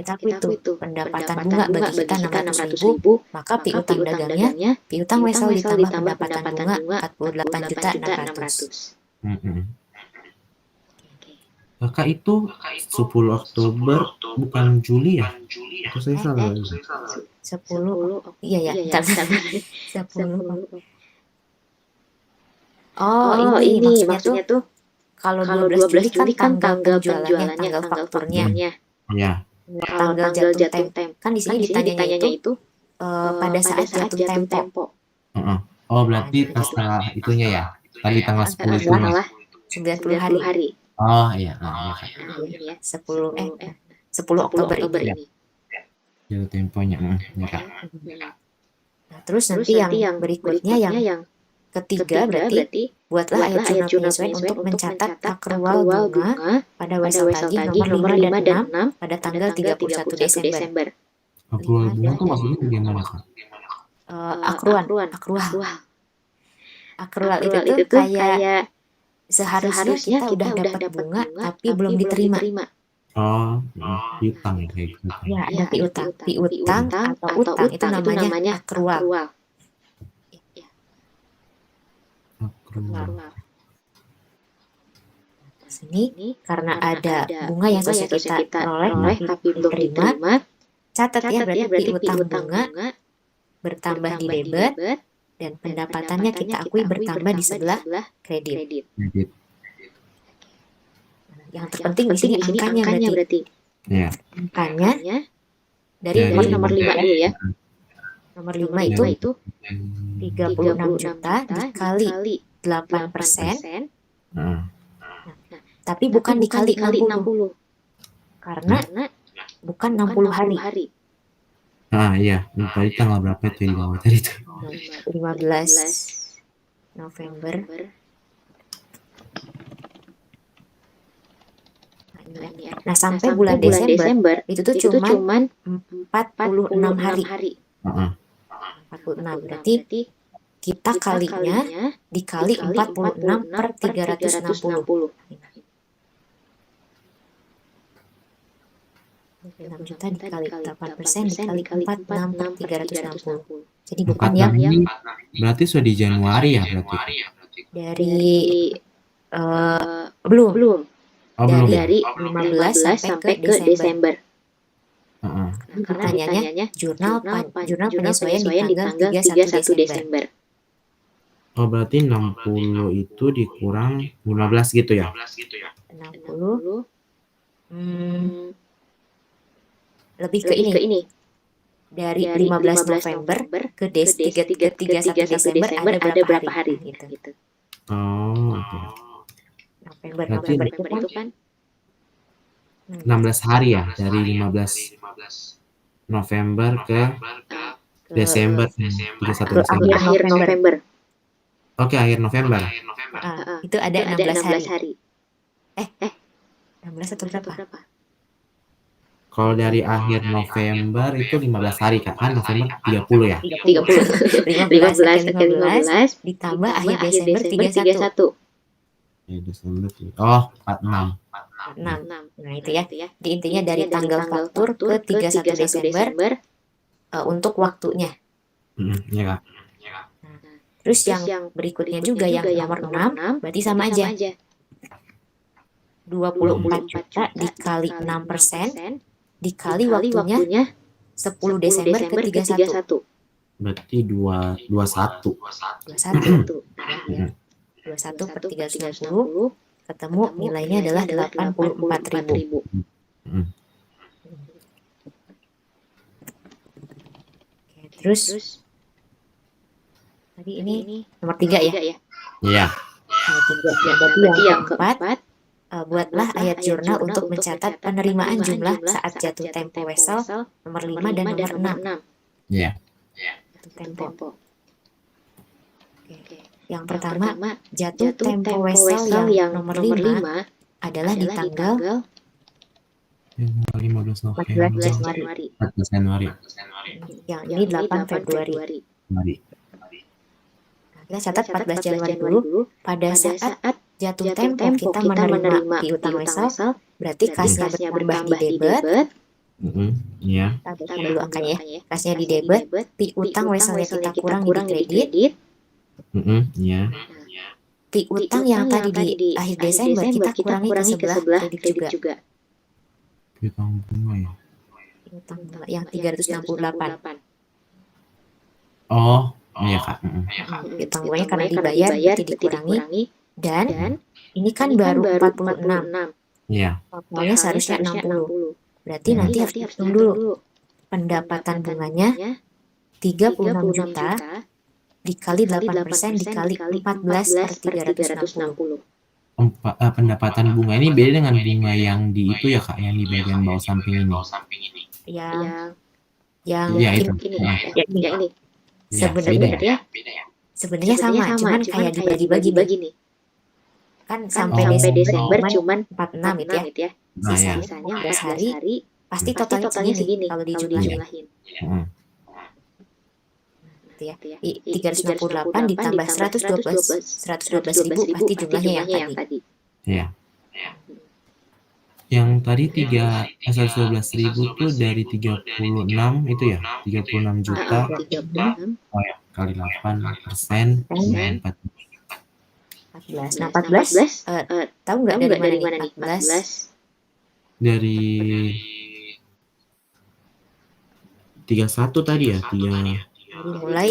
Kita akui itu pendapatan bunga bagi kita 600.000, maka piutang dagangnya, piutang wesel ditambah pendapatan bunga 48.600.000. Kakak itu 10 Oktober bukan Juli ya? Itu saya salah. 10, iya ya, 10. Oh, ini maksudnya tuh kalau 12 Juli kan tanggal penjualannya, tanggal fakturnya. Iya. Tanggal jatuh tempo. Kan di sini ditanyanya itu pada saat jatuh tempo. Oh, berarti pas tanggal itunya ya. Tadi tanggal 10 itu. 90 hari. Oh, iya. Iya, 10 Oktober ini. Jatuh temponya, ya, Kak. Nah, terus nanti yang berikutnya yang ketiga berarti buatlah ayat jurnal penyesuaian untuk mencatat akrual bunga pada wesel tagih nomor 5 dan 6 pada tanggal 31 Desember. Akrual bunga tuh maksudnya bagaimana, Kak? Akrual itu tuh kayak seharusnya kita udah dapat bunga tapi belum diterima. Oh, piutang ya kayak gitu. Ya, ada piutang atau utang itu namanya akrual. Sini karena ada bunga yang seharusnya kita peroleh tapi belum diterima, catat ya berarti piutang bunga bertambah di debit dan pendapatannya kita akui bertambah di sebelah kredit. Kredit. Yang terpenting di sini angkanya berarti. Iya. Angkanya dari nomor 5 dulu ya. Nomor 5 itu 36 juta dikali 8%. Heeh. Tapi bukan dikali 60. Karena bukan 60 hari. Iya. Tadi tanggal berapa itu di bawah tadi itu? 15 November. Nah, sampai bulan Desember itu tuh cuman 46 hari. 46 berarti kita kalinya dikali 46 per 360. 6 juta dikali 8% dikali 46 per 360. Jadi bukan yang berarti sudah di Januari ya berarti? Dari belum. Oh, belum. Dari 15 sampai ke Desember. Heeh. Pertanyaannya jurnal penyesuaian di tanggal 31 Desember. Oh, berarti 60 itu dikurang 15 gitu ya? 60 lebih ke ini. Dari 15 November ke 31 Desember ada berapa hari gitu. Oh, oke. November itu kan 16 hari ya, dari 15 November ke Desember, 31 Desember. akhir November. Oke, akhir November. Itu ada 16 hari. 16 atau berapa? Kalau dari akhir November itu 15 hari kan November 30 ya? 30. 15 ditambah akhir Desember 31. Desember. Oh, 46. 6. Nah, itu ya. Di intinya dari tanggal faktur ke 31 Desember untuk waktunya. Iya, Kak. Terus yang berikutnya juga yang nomor 6 berarti sama aja. 24 juta dikali 6% dikali waktunya 10 Desember ke 31. Berarti 21. 21 per 360 ketemu nilainya adalah 84.000. Terus tadi ini nomor 3 ya? Iya. Berarti yang keempat buatlah ayat jurnal untuk mencatat penerimaan jumlah saat jatuh tempo wesel nomor 5 dan nomor 6. Iya. Jatuh tempo. Yang pertama, jatuh tempo wesel yang nomor 5 adalah di tanggal 15 Januari. 14 Januari. Yang ini 8 Februari. Kita catat 14 Januari dulu. Pada saat jatuh tempo kita menerima piutang wesel, berarti kasnya bertambah di debit. Iya. Kita dulu angkanya ya. Kasnya di debit, piutang weselnya kita kurangi di kredit. Iya. Piutang yang tadi di akhir Desember kita kurangi ke sebelah kredit juga. Piutang bunga ya. Piutang bunga yang 368. Oh, iya Kak. Piutang bunganya karena dibayar berarti dikurangi. Dan ini kan baru 46. Iya. Totalnya seharusnya 60. Berarti nanti harus hitung dulu. Pendapatan bunganya 36 juta dikali 8% dikali 14 per 360. Pendapatan bunga ini beda dengan bunga yang di itu ya Kak, yang di bagian bawah samping ini. Yang ini. Sebenarnya sama, cuman kayak dibagi-bagi nih. Kan sampai Desember cuman 46 gitu ya. Sisanya 14 hari pasti totalnya segini kalau dijumlahin. Ya. 368 ditambah 112 ribu pasti jumlahnya yang tadi. Iya. Yang tadi 112.000 tuh dari 36 itu ya, 36 juta. Oh ya, kali 8%, 4 14. Nah, 14, tahu nggak dari mana nih 14? Dari 31 tadi ya? Dari mulai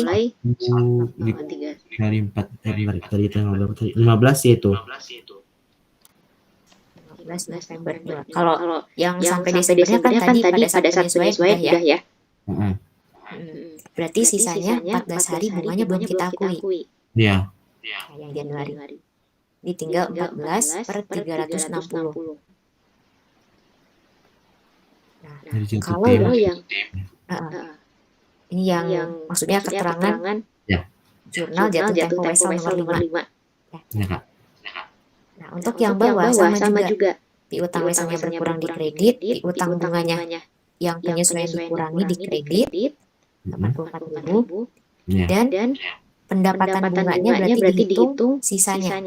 Dari 4, bentar, tadi tanggal berapa tadi? 15 ya itu? 15 November. Kalau yang sampai Desembernya kan tadi pada saat penyesuaian udah ya. Mhm. Berarti sisanya 14 hari bunganya belum kita akui. Iya. Nah, yang Januari. Ini tinggal 14 per 360. Nah, Dari jatuh kalau tempo. ini yang maksudnya keterangan Ya. jurnal jatuh tempo wesel nomor 5. Ya, Kak. Nah, untuk yang bawah sama juga. Piutang weselnya berkurang di kredit, piutang bunganya yang penyesuaian dikurangi di kredit, 84.000. Iya. Dan pendapatan bunganya berarti dihitung sisanya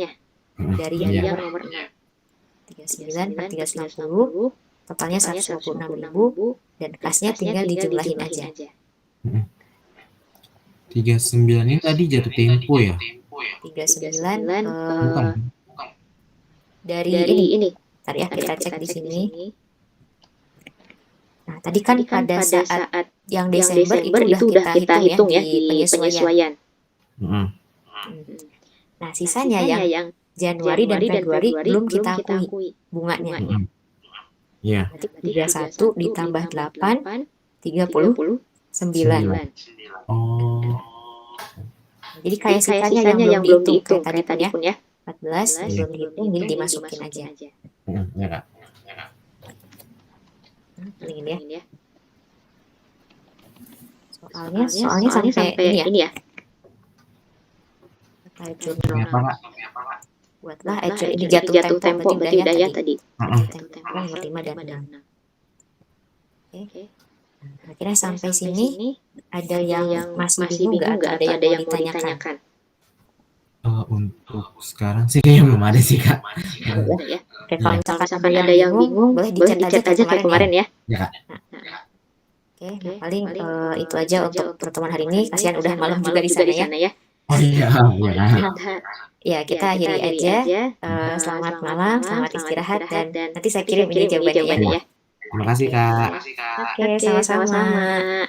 dari yang Iya. nomor 6. 39 per 360, totalnya 126.000 dan kasnya tinggal dijumlahin aja. 39 ini tadi jatuh tempo ya? 39 Bukan. dari ini. Bentar ya, kita cek di sini. Nah, tadi kan pada saat yang Desember itu udah kita hitung ya di penyesuaian. Nah, sisanya yang Januari dan Februari belum kita akui bunganya. Iya. Berarti 31 ditambah 8, 39. Oh. Jadi kayak sisanya yang belum dihitung kayak tadi pun ya. 14 belum dihitung, jadi dimasukin aja. Ya, Kak. Ini ya. Soalnya sampai ini ya. Jurnal apa, Kak? Buatlah ini jatuh tempo berarti udah ya tadi. Jatuh tempo nomor 5 dan 6. Oke. Akhirnya sampai sini ada yang masih bingung nggak atau ada yang mau ditanyakan? Untuk sekarang sih kayaknya belum ada sih, Kak. Ya. Oke, kalau misalkan ada yang bingung, boleh di-chat aja kayak kemarin ya. Ya, Kak. Oke, nah paling itu aja untuk pertemuan hari ini. Kasihan udah malam juga di sana ya. Oh iya, ya. Ya, kita akhiri aja. Selamat malam, selamat istirahat, dan nanti saya kirim ini jawabannya ya. Terima kasih, Kak. Oke, sama-sama.